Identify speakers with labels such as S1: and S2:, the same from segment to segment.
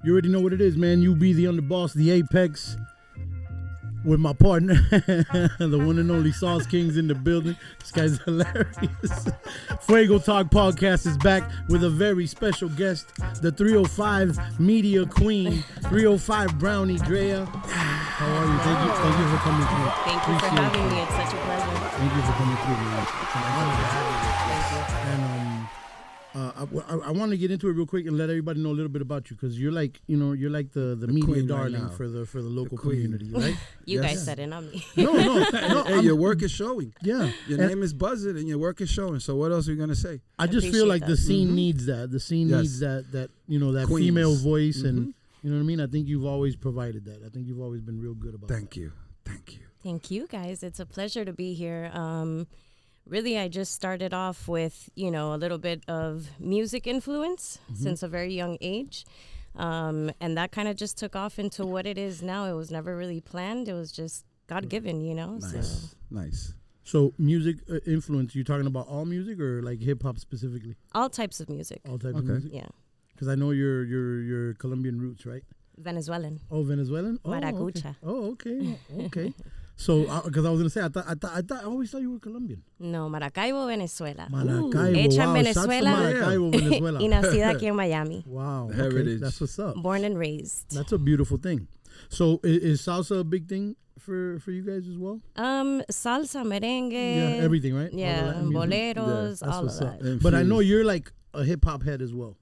S1: You already know what it is, man. You be the underboss, the apex. With my partner, the one and only Sauce King's in the building. This guy's hilarious. Fuego Talk Podcast is back with a very special guest, the 305 Media Queen, 305 Brownie Drea. How are you? Thank you for coming through.
S2: Thank you for having me. It's such a pleasure.
S1: Thank you for coming through, man. It's an honor to have you. And I want to get into it real quick and let everybody know a little bit about you, because you're like, you're like the media darling
S3: right
S1: for the local community, right?
S2: You guys said it, not me.
S1: No.
S3: Hey, your work is showing.
S1: Yeah,
S3: your name is buzzing and your work is showing. So what else are you gonna say?
S1: I just feel like the scene needs that. The scene needs that that Queens. Female voice, and you know what I mean. I think you've always provided that. I think you've always been real good about.
S3: Thank you.
S2: Thank you, guys. It's a pleasure to be here. Really, I just started off with, a little bit of music influence since a very young age. And that kind of just took off into what it is now. It was never really planned. It was just God-given,
S3: Nice.
S1: So music influence, you talking about all music or like hip-hop specifically?
S2: All types of music.
S1: All types of music?
S2: Yeah.
S1: Because I know you're Colombian roots, right?
S2: Venezuelan.
S1: Oh, Venezuelan? Oh,
S2: Maracucha.
S1: Okay. Okay. So, because I was gonna say, I always thought you were Colombian.
S2: No, Maracaibo, Venezuela.
S1: Maracaibo,
S2: Hecha en
S1: wow.
S2: Venezuela.
S1: Maracaibo, Venezuela.
S2: Y nacida aquí en Miami.
S1: Wow.
S3: Heritage.
S1: That's what's up.
S2: Born and raised.
S1: That's a beautiful thing. So, is salsa a big thing for you guys as well?
S2: Salsa, merengue.
S1: Yeah, everything, right?
S2: Yeah, boleros,
S1: that's
S2: all
S1: what's
S2: of
S1: up.
S2: that.
S1: But I know you're like a hip hop head as well.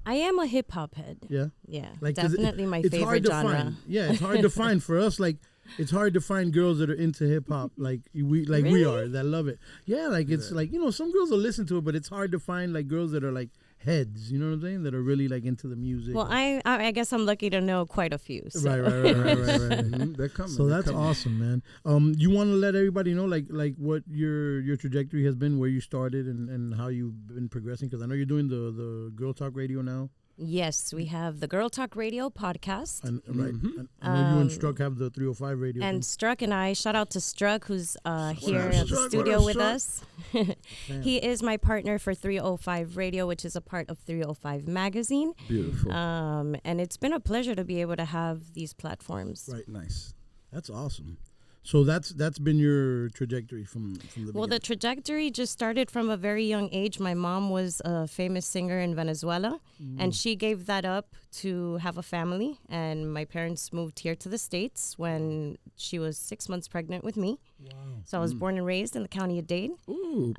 S2: I am a hip hop head.
S1: Yeah.
S2: Yeah,
S1: Like,
S2: definitely my
S1: it's
S2: favorite
S1: hard to
S2: genre.
S1: find. Yeah, it's hard to find for us. Like, it's hard to find girls that are into hip hop like we
S2: Really?
S1: are, that love it. Yeah, like it's like, some girls will listen to it, but it's hard to find like girls that are like heads, you know what I'm saying, that are really like into the music.
S2: Well, I guess I'm lucky to know quite a few. So.
S1: Right.
S3: They're coming.
S1: So that's awesome, man. You want to let everybody know like what your trajectory has been, where you started, and how you've been progressing, because I know you're doing the Girl Talk Radio now.
S2: Yes, we have the Girl Talk Radio podcast.
S1: And, right. And I know you and Struck have the 305 radio.
S2: And
S1: thing.
S2: Struck and I, shout out to Struck, who's here
S3: up,
S2: at the
S3: Struck?
S2: studio
S3: What up,
S2: with
S3: Struck?
S2: us. He is my partner for 305 Radio, which is a part of 305 Magazine.
S3: Beautiful.
S2: And it's been a pleasure to be able to have these platforms.
S1: Right.
S3: Nice.
S1: That's awesome. So that's been your trajectory from the beginning.
S2: Well, the trajectory just started from a very young age. My mom was a famous singer in Venezuela, and she gave that up to have a family. And my parents moved here to the States when she was 6 months pregnant with me. Wow. So I was born and raised in the county of Dade.
S3: Ooh,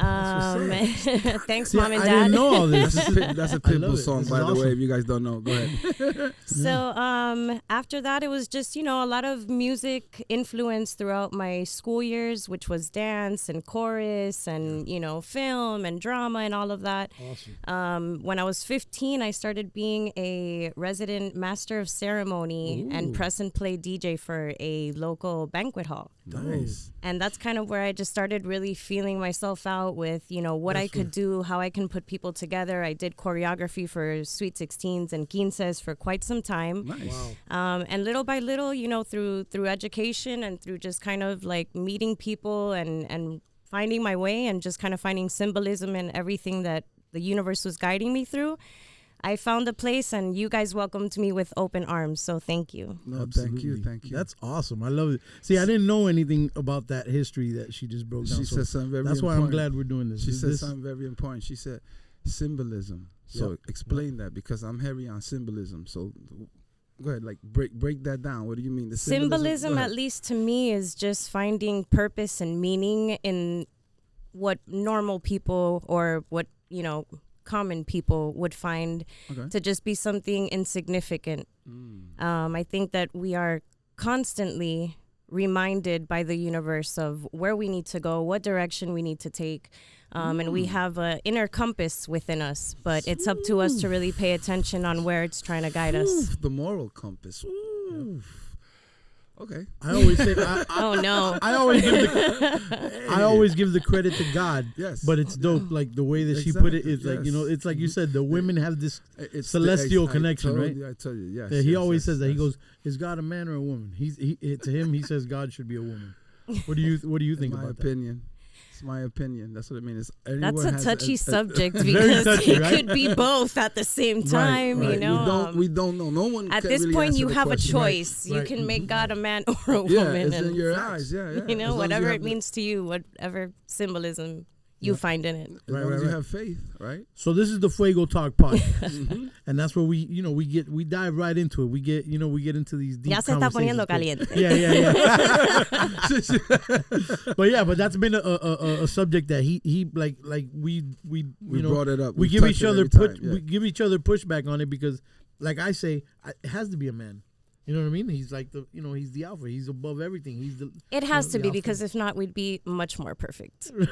S2: thanks,
S1: See,
S2: Mom and
S1: I
S2: Dad.
S1: didn't know all this.
S3: that's a Pitbull song, by the
S1: awesome.
S3: way, if you guys don't know. Go ahead.
S2: So after that, it was just, a lot of music influence throughout my school years, which was dance and chorus and, film and drama and all of that.
S1: Awesome.
S2: When I was 15, I started being a resident master of ceremony and press and play DJ for a local banquet hall.
S3: Nice.
S2: And that's kind of where I just started really feeling myself out with, what I could do, how I can put people together. I did choreography for Sweet 16s and quinces for quite some time.
S3: Nice.
S1: Wow.
S2: And little by little, through education and through just kind of like meeting people and finding my way and just kind of finding symbolism in everything that the universe was guiding me through, I found a place, and you guys welcomed me with open arms. So thank you.
S3: No,
S1: Absolutely.
S3: thank you.
S1: That's awesome. I love it. See, I didn't know anything about that history that she just broke down.
S3: She said something very
S1: That's
S3: important.
S1: why I'm glad we're doing this.
S3: She said something very important. She said symbolism. So explain that, because I'm heavy on symbolism. So go ahead, like break that down. What do you mean? The
S2: Symbolism, at least to me, is just finding purpose and meaning in what normal people or what, common people would find to just be something insignificant. I think that we are constantly reminded by the universe of where we need to go, what direction we need to take. And we have an inner compass within us, but it's up to us to really pay attention on where it's trying to guide us.
S3: The moral compass. Ooh. Okay.
S1: I always say,
S2: Oh no!
S1: I always give the credit to God.
S3: Yes.
S1: But it's dope. Like the way that she put it is like, it's like you said, the women have this celestial connection, right?
S3: I tell you, yes.
S1: Yeah, he always says that. He goes, "Is God a man or a woman?" To him, he says God should be a woman. What do you think
S3: my
S1: about
S3: opinion. That's my opinion. That's what I mean.
S2: That's a touchy subject because touchy, it could be both at the same time.
S3: Right.
S2: You know,
S3: we don't know. No one.
S2: At this
S3: really
S2: point, you have
S3: question.
S2: a choice. You can make God a man or a woman.
S3: Yeah, it's in your eyes. Yeah.
S2: You know, whatever it means to you, whatever symbolism you find in it.
S3: As long as you have faith, right?
S1: So this is the Fuego Talk podcast, and that's where we dive right into it. We get into these deep
S2: Ya se está poniendo caliente.
S1: Yeah. but that's been a subject that he we
S3: brought it up.
S1: We give each other pushback on it because, like I say, it has to be a man. You know what I mean? He's like he's the alpha. He's above everything.
S2: It has to be because if not, we'd be much more perfect.
S1: You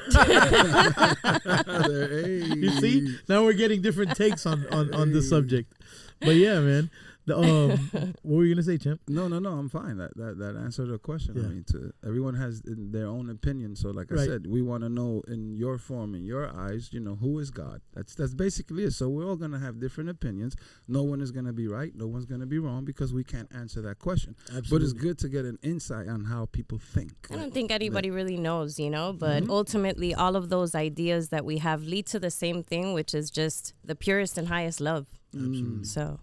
S1: see? Now we're getting different takes on the subject. But yeah, man. What were you gonna say, Champ?
S3: No, I'm fine. That answered the question. Yeah. I mean, everyone has their own opinion. So, like I said, we want to know in your form, in your eyes, who is God. That's basically it. So we're all gonna have different opinions. No one is gonna be right. No one's gonna be wrong because we can't answer that question. Absolutely. But it's good to get an insight on how people think.
S2: I don't think anybody really knows, but ultimately, all of those ideas that we have lead to the same thing, which is just the purest and highest love.
S1: Absolutely.
S2: So.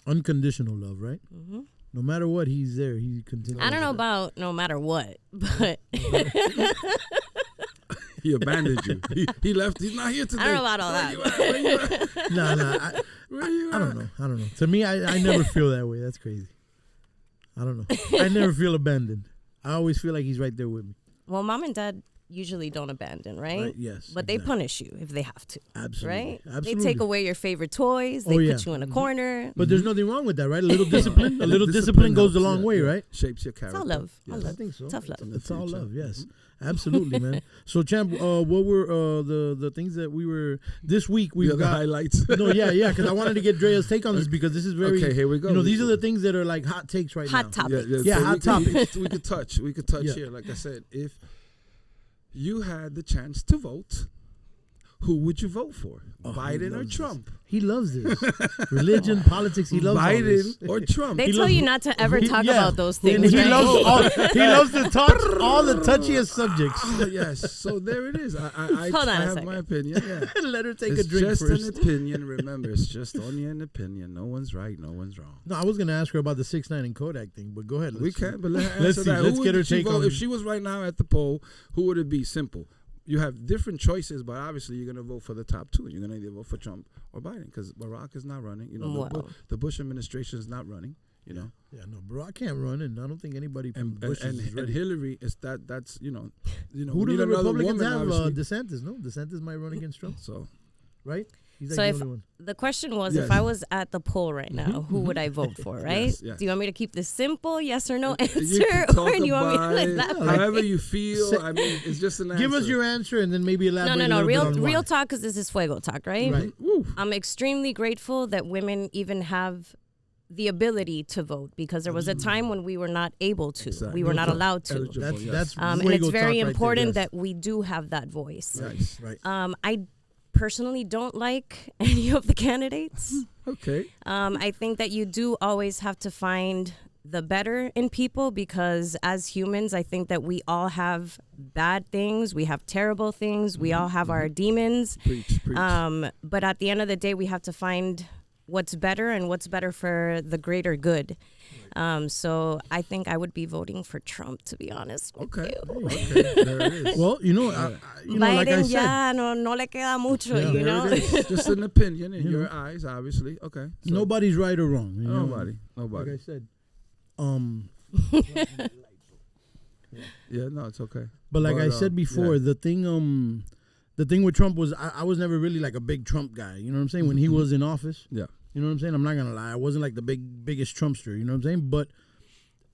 S1: Unconditional love, right? Mm-hmm. No matter what, he's there. He continues.
S2: I don't know about no matter what, but
S3: he abandoned you. He left. He's not here today.
S2: I don't know about all that.
S3: Where you at?
S1: Nah. I don't know. To me, I never feel that way. That's crazy. I don't know. I never feel abandoned. I always feel like he's right there with me.
S2: Well, mom and dad usually don't abandon, right?
S1: Yes.
S2: But they punish you if they have to.
S1: Absolutely.
S2: Right?
S1: Absolutely.
S2: They take away your favorite toys. They put you in a corner.
S1: But there's nothing wrong with that, right? A little discipline. A little discipline goes a long way, right?
S3: Shapes your character.
S2: It's all love.
S1: Yes. I think so.
S2: Tough love.
S1: It's all love, yes. Absolutely, man. So, Champ, what were the things that we were this week? We've got
S3: the highlights.
S1: No, yeah, because I wanted to get Drea's take on this because this is very.
S3: Okay, here we go.
S1: These are the things that are like hot takes right now.
S2: Hot topics.
S1: Yeah, hot topics.
S3: We could touch here. Like I said, if you had the chance to vote, who would you vote for? Biden or Trump?
S1: He loves this. Religion, politics, he loves
S3: Biden or Trump.
S2: They tell you not to ever talk about those things.
S1: He loves to touch all the touchiest subjects.
S3: Yes. So there it is. I have my opinion. Yeah.
S1: Let her take a drink
S3: first.
S1: It's
S3: just an opinion. Remember, it's just only an opinion. No one's right. No one's wrong.
S1: No, I was going to ask her about the 6ix9ine and Kodak thing, but go ahead.
S3: We can't, but let her
S1: let's
S3: answer that.
S1: Let's get her take on it.
S3: If she was right now at the poll, who would it be? Simple. You have different choices, but obviously you're going to vote for the top two. You're going to either vote for Trump or Biden because Barack is not running. The Bush administration is not running. Yeah,
S1: no, Barack can't run, and I don't think anybody from Bush is ready.
S3: And Hillary is that's
S1: who do the Republicans have? DeSantis, no, DeSantis might run against Trump.
S3: So,
S1: right.
S2: So if the question was, if I was at the poll right now, who would I vote for, right?
S3: Yes.
S2: Do you want me to keep this simple, yes or no answer? Or do you want me to elaborate?
S3: However you feel. I mean, it's just an answer.
S1: Give us your answer and then maybe elaborate.
S2: No. Real talk, because this is Fuego Talk, right?
S1: Right.
S2: I'm extremely grateful that women even have the ability to vote because there was a time when we were not able to.
S3: Exactly.
S2: We were not allowed to.
S1: That's
S2: and it's very important that we do have that voice.
S3: Nice.
S1: Right.
S2: I personally don't like any of the candidates.
S3: Okay.
S2: I think that you do always have to find the better in people because as humans, I think that we all have bad things. We have terrible things. We all have our demons.
S3: Preach.
S2: But at the end of the day, we have to find what's better and what's better for the greater good. So I think I would be voting for Trump, to be honest.
S3: Okay. There it is.
S1: Well,
S2: Biden,
S1: like I said,
S2: no le queda mucho, you know.
S3: Just an opinion in your eyes, obviously. Okay. So
S1: nobody's right or wrong.
S3: Nobody.
S1: Like I said.
S3: Yeah, no, it's okay.
S1: But like I said before, the thing with Trump was I was never really like a big Trump guy. You know what I'm saying? When he was in office.
S3: Yeah.
S1: You know what I'm saying? I'm not going to lie. I wasn't like the biggest Trumpster. You know what I'm saying? But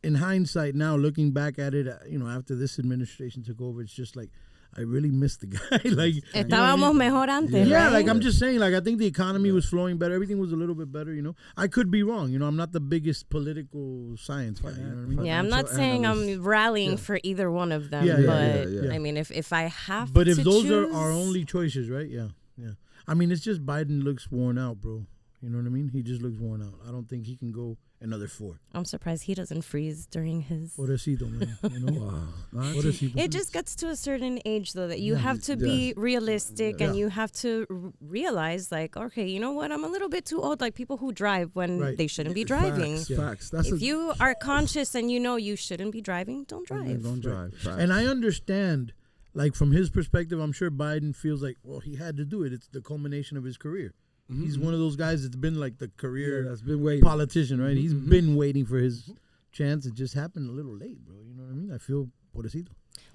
S1: in hindsight now, looking back at it, after this administration took over, it's just like, I really miss the guy. Like,
S2: estábamos mejor antes.
S1: Yeah,
S2: right?
S1: like I'm just saying, like I think the economy was flowing better. Everything was a little bit better, I could be wrong. I'm not the biggest political science guy. You know what I mean?
S2: Yeah, I'm not saying I'm rallying for either one of them. I mean, if I have
S1: but if
S2: to
S1: those
S2: choose,
S1: are our only choices, right? Yeah. I mean, it's just Biden looks worn out, bro. You know what I mean? He just looks worn out. I don't think he can go another 4.
S2: I'm surprised he doesn't freeze during his.
S1: Pobrecito, man. You know? Wow.
S2: It just gets to a certain age, though, that you have to be realistic and you have to realize, like, okay, you know what? I'm a little bit too old. Like people who drive when they shouldn't be driving.
S3: Facts.
S2: If you are conscious and you know you shouldn't be driving, don't drive.
S3: Don't drive.
S1: And I understand, like, from his perspective, I'm sure Biden feels like, well, he had to do it. It's the culmination of his career. He's one of those guys that's been like the career
S3: that's been waiting.
S1: Politician, right? He's been waiting for his chance. It just happened a little late, bro. You know what I mean? I feel pobrecito.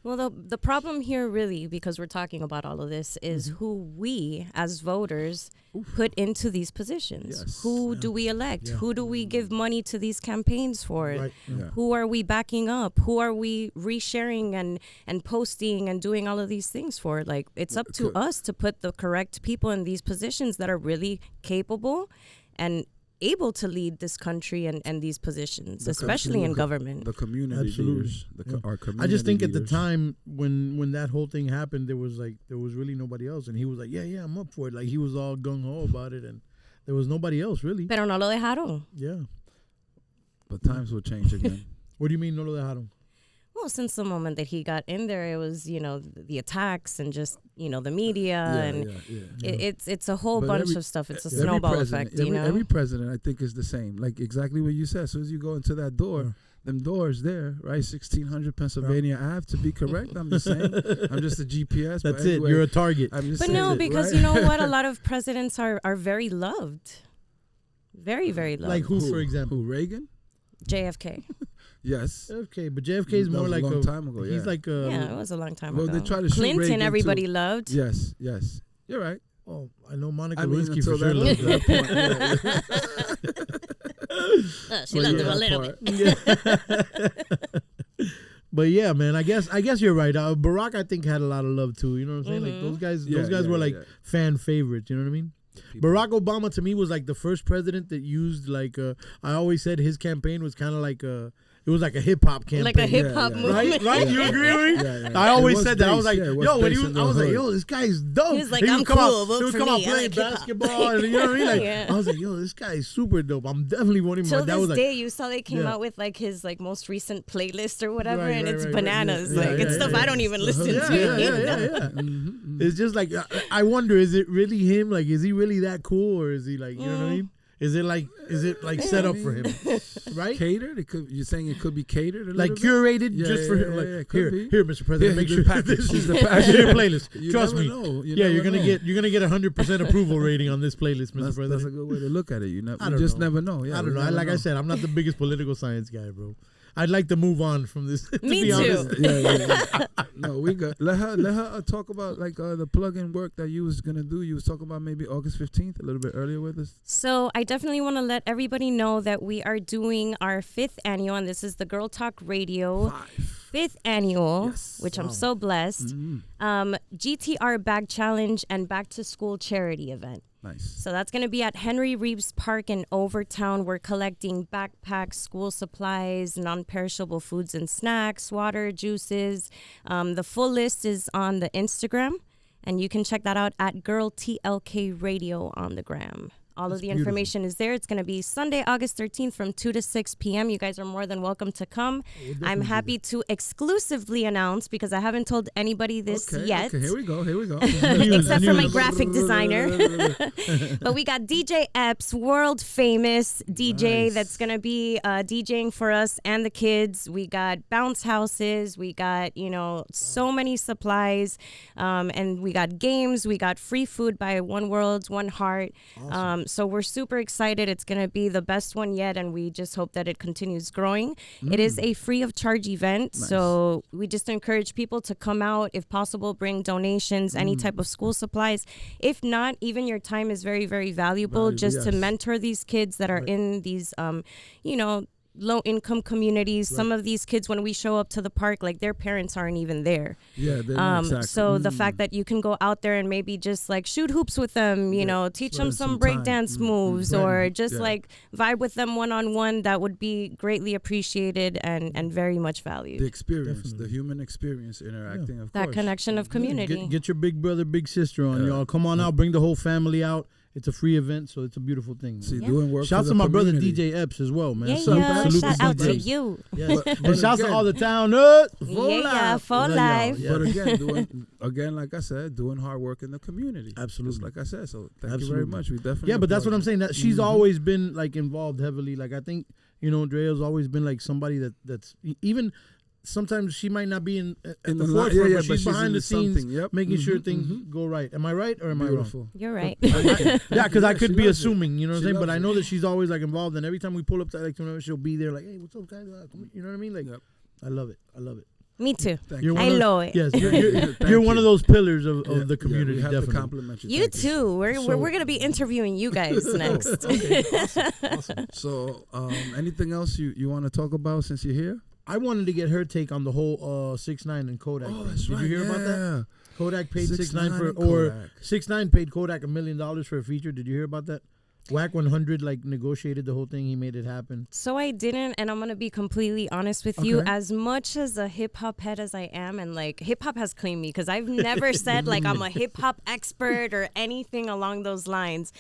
S2: Well, the problem here really, because we're talking about all of this, is who we as voters put into these positions.
S3: Yes.
S2: Who do we elect? Who do we give money to these campaigns for?
S1: Right.
S2: Who are we backing up? Who are we resharing and posting and doing all of these things for? Like, it's up to us to put the correct people in these positions that are really capable and able to lead this country and these positions, especially in government.
S3: The community leaders, our community
S1: I just think
S3: leaders.
S1: at the time when that whole thing happened, there was really nobody else, and he was like, yeah, I'm up for it. Like he was all gung ho about it, and there was nobody else really.
S2: Pero no lo dejaron.
S1: Yeah.
S3: But times will change again.
S1: What do you mean no lo dejaron?
S2: Well, since the moment that he got in there, it was, the attacks and just, the media it's a whole bunch of stuff. It's a snowball effect,
S3: Every president, I think, is the same. Like exactly what you said. As soon as you go into that door, them doors there, right? 1600 Pennsylvania Ave, to be correct. I'm just saying. I'm just a GPS.
S1: That's it. You're a target.
S2: But no, because you know what? A lot of presidents are very loved. Very, very loved.
S1: Like who, for example?
S3: Who, Reagan?
S2: JFK.
S3: Yes.
S1: JFK, but JFK is more like
S3: a long time ago.
S1: He's like
S2: it was a long time ago.
S3: They try to shoot
S2: Clinton,
S3: Reagan
S2: everybody
S3: too.
S2: loved.
S3: Yes. You're right.
S1: Oh, I know Monica Lewinsky for
S3: until
S1: sure loved
S3: that.
S2: She loved him a little bit.
S1: But yeah, man, I guess you're right. Barack, I think, had a lot of love too. You know what I'm saying? Like those guys were like fan favorites. You know what I mean? Barack Obama to me was like the first president that used like I always said his campaign was kind of like it was like a hip hop campaign,
S2: like a hip hop movement.
S1: Right? You agree with me? I always said that. I was like, yo, when I was like, yo, this guy's dope.
S2: He was like, I'm cool. Vote
S1: he would
S2: for
S1: come
S2: me.
S1: out playing basketball, and you know what I mean? Like, I was like, yo, this guy is super dope. I'm definitely voting for him.
S2: Till
S1: That
S2: this day, you saw they came out with like his like most recent playlist or whatever, and it's bananas. It's stuff I don't even listen to.
S1: It's just like I wonder, is it really him? Like, is he really that cool, or is he like, you know what I mean? Is it like set up for him, right?
S3: Catered? You're saying it could be catered,
S1: like curated just for him. Like here, Mr. President, make sure this is the playlist. Trust me. You're gonna get 100% approval rating on this playlist, Mr. President.
S3: That's a good way to look at it. You just never know. Yeah,
S1: I don't know. Like I said, I'm not the biggest political science guy, bro. I'd like to move on from this.
S2: Me
S1: be
S2: too.
S3: No, we got. Let her talk about like the plug-in work that you was gonna do. You was talking about maybe August 15th, a little bit earlier with us.
S2: So I definitely want to let everybody know that we are doing our 5th annual, and this is the Girl Talk Radio 5th annual, which I'm so blessed. GTR Bag Challenge and Back to School Charity event.
S3: Nice.
S2: So that's going to be at Henry Reeves Park in Overtown. We're collecting backpacks, school supplies, non-perishable foods and snacks, water, juices. The full list is on the Instagram, and you can check that out at Girl TLK Radio on the gram. All of the information is there. It's going to be Sunday, August 13th from 2 to 6 p.m. You guys are more than welcome to come. I'm happy to exclusively announce, because I haven't told anybody this yet.
S3: Okay, here we go.
S2: Except for my graphic designer. But we got DJ Epps, world famous DJ that's going to be DJing for us and the kids. We got bounce houses. We got, so many supplies. And we got games. We got free food by One World, One Heart. Awesome. So we're super excited. It's going to be the best one yet, and we just hope that it continues growing. It is a free of charge event, so we just encourage people to come out. If possible, bring donations, any type of school supplies. If not, even your time is very, very valuable to mentor these kids that are in these, low-income communities. Some of these kids, when we show up to the park, like their parents aren't even there.
S3: Yeah, exactly.
S2: So the fact that you can go out there and maybe just like shoot hoops with them, teach them some breakdance moves, or just like vibe with them one-on-one, that would be greatly appreciated and very much valued.
S3: The experience, the human experience, interacting, of course.
S2: That connection of community.
S1: Get your big brother, big sister on, y'all. Come on out, bring the whole family out. It's a free event, so it's a beautiful thing.
S3: See, doing work.
S1: Shouts to my brother DJ Epps as well, man.
S2: Shout out to you.
S1: Yes. And shouts to all the town.
S2: For life.
S3: But again, like I said, doing hard work in the community.
S1: Absolutely.
S3: Just like I said. So thank you very much. We definitely.
S1: Yeah, but that's what I'm saying. That she's always been like involved heavily. Like I think Andrea's always been like somebody that's even. Sometimes she might not be in the forefront, but she's behind the scenes, making sure things go right. Am I right or am I wrong?
S2: You're right.
S1: Yeah, because I could be assuming, you know what I'm saying? But I know that she's always like involved, and every time we pull up to like, she'll be there, like, hey, what's up, guys? You know what I mean? Like, I love it. I love it.
S2: Me too.
S1: I
S2: love it.
S1: Yes, you're one of those pillars of the community.
S3: We have
S1: definitely.
S3: to compliment you.
S2: You too. We're gonna be interviewing you guys next.
S1: Okay, awesome.
S3: So, anything else you want to talk about since you're here?
S1: I wanted to get her take on the whole 6ix9ine and Kodak.
S3: Oh,
S1: thing.
S3: that's
S1: Did
S3: right.
S1: you hear about that? Kodak paid 6ix9ine for,
S3: Kodak.
S1: or 6ix9ine paid Kodak $1 million for a feature. Did you hear about that? Wack 100 like negotiated the whole thing. He made it happen.
S2: So I didn't, and I'm gonna be completely honest with you. As much as a hip hop head as I am, and like hip hop has claimed me because I've never said like I'm a hip hop expert or anything along those lines.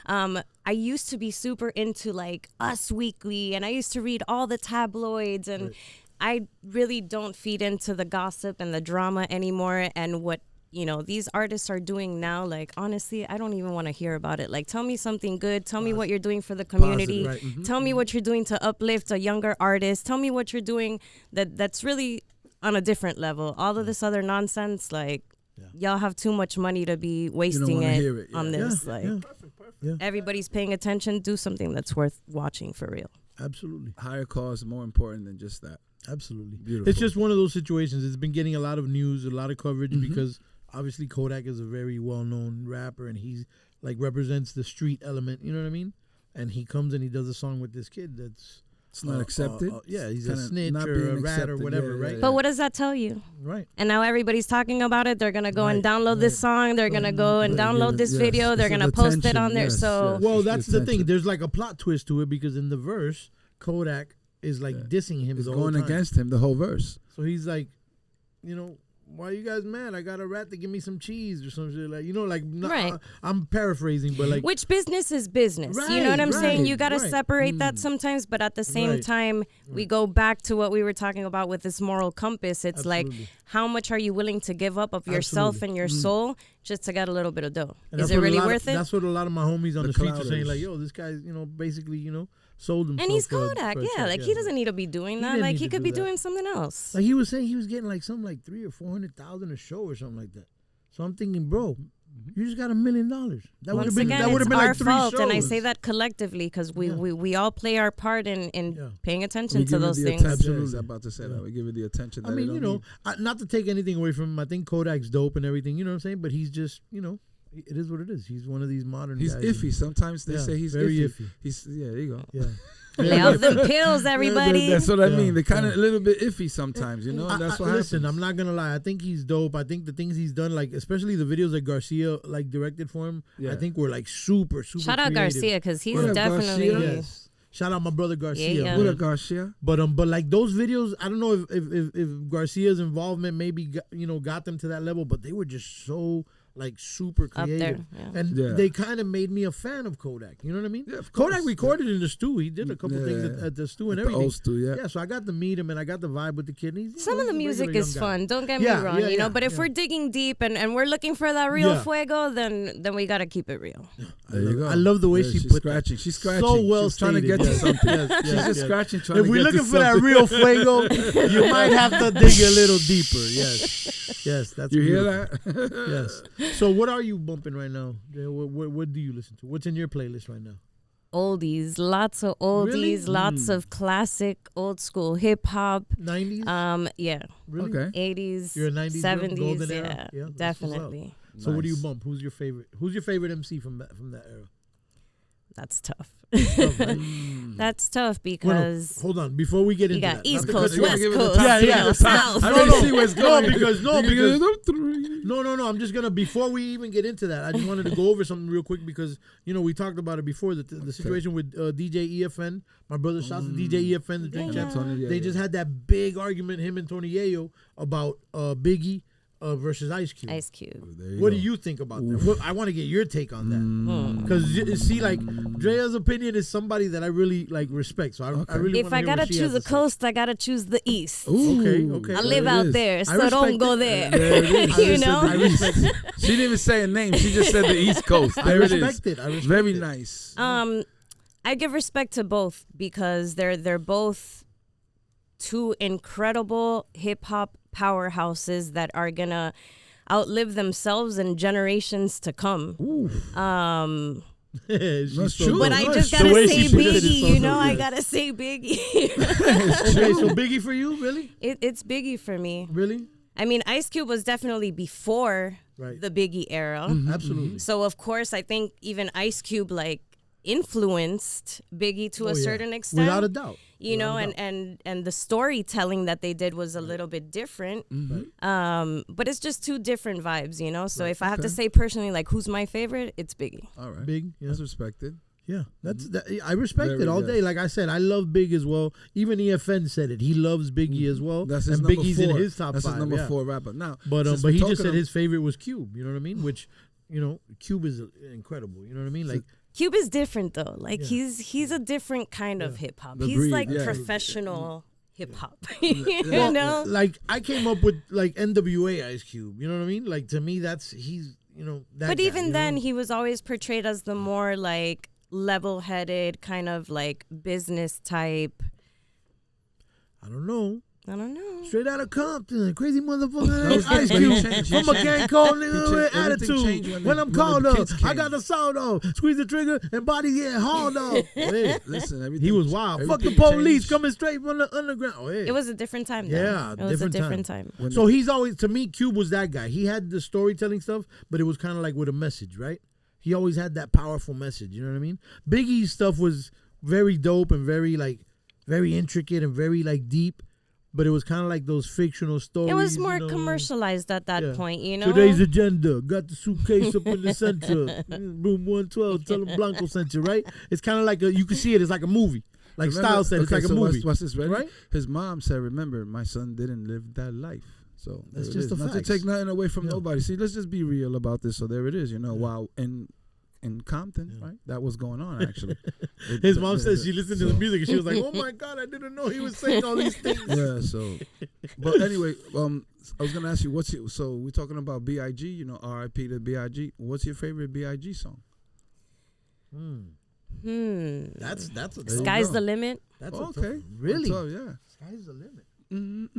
S2: I used to be super into like Us Weekly, and I used to read all the tabloids, and I really don't feed into the gossip and the drama anymore. And what these artists are doing now, like, honestly, I don't even want to hear about it. Like, tell me something good. Tell me what you're doing for the community.
S1: Positive, right.
S2: Tell me what you're doing to uplift a younger artist. Tell me what you're doing that's really on a different level. All of this other nonsense, like, y'all have too much money to be wasting it on this. Everybody's paying attention. Do something that's worth watching for real.
S1: Absolutely.
S3: Higher cause more important than just that.
S1: Absolutely.
S3: Beautiful.
S1: It's just one of those situations. It's been getting a lot of news, a lot of coverage because obviously Kodak is a very well-known rapper and he's like represents the street element, you know what I mean? And he comes and he does a song with this kid that's
S3: it's not accepted.
S1: He's a snitch or a rat or whatever, right?
S2: But what does that tell you?
S1: Right.
S2: And now everybody's talking about it. They're going to go and download this song. They're going to go and download this video. They're going to post it on there.
S1: Well, that's the thing. There's like a plot twist to it because in the verse, Kodak is like dissing him.
S3: He's
S1: the whole
S3: going
S1: time.
S3: against him the whole verse.
S1: So he's like, why are you guys mad? I got a rat to give me some cheese or some shit. Like, I'm paraphrasing, but like.
S2: Which business is business?
S1: Right,
S2: you know what I'm saying? You got to
S1: right.
S2: separate that sometimes, but at the same time, we go back to what we were talking about with this moral compass. It's like, how much are you willing to give up of yourself and your soul just to get a little bit of dough? Is it really worth it?
S1: That's what a lot of my homies on the streets are saying. Like, yo, this guy's, basically, sold himself.
S2: And he's Kodak, he doesn't need to be doing that. Like, he could be doing something else.
S1: Like, he was saying he was getting like something like 300,000 or 400,000 a show or something like that. So I'm thinking, bro, you just got $1 million. That would have been like 3
S2: fault,
S1: shows.
S2: And I say that collectively because we all play our part in paying attention to those things.
S3: Absolutely, I was about to say that. We give it the attention.
S1: I mean, not to take anything away from him. I think Kodak's dope and everything. You know what I'm saying? But he's just, it is what it is. He's one of these modern guys.
S3: He's iffy. Sometimes they say he's
S1: very
S3: iffy.
S1: He's
S3: there you go.
S1: Yeah.
S2: Lay off them pills, everybody.
S3: That's what I mean. They're kind of a little bit iffy sometimes, That's what happens.
S1: Listen, I'm not gonna lie. I think he's dope. I think the things he's done, like especially the videos that Garcia like directed for him, I think were like super.
S2: Shout out
S1: creative.
S2: Garcia because he's
S3: What up,
S2: definitely.
S3: Garcia?
S1: Yes. Shout out my brother Garcia.
S2: Yeah.
S3: What up, Garcia?
S1: But like those videos, I don't know if Garcia's involvement maybe got them to that level, but they were just so like super creative, and they kind of made me a fan of Kodak. You know what I mean?
S3: Yeah,
S1: Kodak recorded in the stew. He did a couple things at the stew and everything.
S3: The old stew,
S1: yeah. So I got to meet him and I got the vibe with the kid.
S2: Some of the music is fun. Don't get me wrong, But if we're digging deep and we're looking for that real fuego, then we gotta keep it real.
S3: There you go.
S1: I love the way she put
S3: scratching. She's scratching.
S1: So well
S3: She's trying to get to something. She's just scratching.
S1: If we're looking for that real fuego, you might have to dig a little deeper. Yes, that's.
S3: You hear
S1: beautiful.
S3: that?
S1: Yes. So what are you bumping right now? What do you listen to? What's in your playlist right now?
S2: Oldies, lots of oldies, lots of classic old school hip hop.
S1: 90s?
S2: Yeah.
S1: Really?
S3: Okay.
S2: 80s,
S1: You're a 90s
S2: 70s,
S1: golden era?
S2: yeah, definitely.
S1: So what do you bump? Who's your favorite MC from that era?
S2: That's tough.
S1: Right?
S2: That's tough because
S1: hold on, before we get into
S2: got
S1: that,
S2: East
S1: not
S2: Coast,
S1: because-
S2: West Coast,
S1: yeah,
S2: South.
S3: I don't see what's going.
S1: because I'm just gonna, before we even get into that, I just wanted to go over something real quick because we talked about it before, the situation with DJ EFN. My brother shouts to DJ EFN, the drink champ. They just had that big argument, him and Tony Yayo, about Biggie versus Ice Cube.
S2: Ice Cube.
S1: What do you think about that? I want to get your take on that. Because see, like Drea's opinion is somebody that I really like respect. So I really.
S2: If I gotta choose a coast, I gotta choose the East.
S1: Okay.
S2: I live out there, so don't go there.
S3: There it is.
S2: You know.
S3: I respect it. She didn't even say a name. She just said the East Coast. There
S1: I respect it.
S3: Very nice.
S2: I give respect to both because they're both two incredible hip hop powerhouses that are gonna outlive themselves and generations to come.
S3: That's true.
S2: But I just gotta say Biggie, you know. I gotta say Biggie.
S1: Okay, so Biggie for you, really?
S2: It's Biggie for me.
S1: Really?
S2: I mean, Ice Cube was definitely before the Biggie era.
S1: Absolutely.
S2: So of course, I think even Ice Cube like influenced Biggie to a certain extent,
S1: without a doubt.
S2: You know, and the storytelling that they did was a little bit different. But it's just two different vibes, you know. So if I have to say personally, like who's my favorite, it's Biggie.
S3: All right,
S1: Big,
S3: that's respected.
S1: Yeah, I respect it all day. Like I said, I love Big as well. Even EFN said it. He loves Biggie as well.
S3: That's his
S1: and
S3: number
S1: Biggie's
S3: 4.
S1: in his top 5.
S3: That's his number 4 rapper. Now,
S1: but he just said his favorite was Cube. You know what I mean? Which, you know, Cube is incredible. You know what I mean? Like
S2: Cube is different though. Like he's a different kind of hip hop. He's
S3: breed,
S2: like professional hip hop. You know?
S1: Like I came up with like NWA Ice Cube. You know what I mean? Like to me, he's you know. That
S2: but
S1: guy,
S2: even then,
S1: know?
S2: he was always portrayed as the more like level-headed kind of like business type.
S1: I don't know. Straight out of Compton, crazy motherfucker. Ice Cube from a gang called nigga with attitude. When I'm called up, I got the sound off. Squeeze the trigger and body get hauled off. Hey,
S3: listen,
S1: he was wild. Fuck the police coming straight from the underground. Oh, hey.
S2: It was a different time. Though.
S1: Yeah,
S2: it was a different time.
S1: So he's always, to me, Cube was that guy. He had the storytelling stuff, but it was kind of like with a message, right? He always had that powerful message. You know what I mean? Biggie's stuff was very dope and very intricate and very like deep. But it was kind of like those fictional stories.
S2: It was more commercialized at that point, you know?
S1: Today's agenda. Got the suitcase up in the center. Room 112. Tell them Blanco sent you, right? It's kind of like you can see it. It's like a movie. Like Style said, it's like a movie.
S3: What's this, ready?
S1: Right?
S3: His mom said, remember, my son didn't live that life. So
S1: that's just a fact.
S3: Not to take nothing away from nobody. See, let's just be real about this. So there it is, you know, while in Compton, right? That was going on, actually.
S1: His mom said she listened to the music and she was like, oh my God, I didn't know he was saying all these things.
S3: Yeah, so. But anyway, I was going to ask you, so we're talking about B.I.G., you know, R.I.P. to B.I.G. What's your favorite B.I.G. song?
S1: That's
S2: Sky's the limit.
S1: That's
S3: okay.
S1: Really?
S3: Yeah.
S1: Sky's the limit. You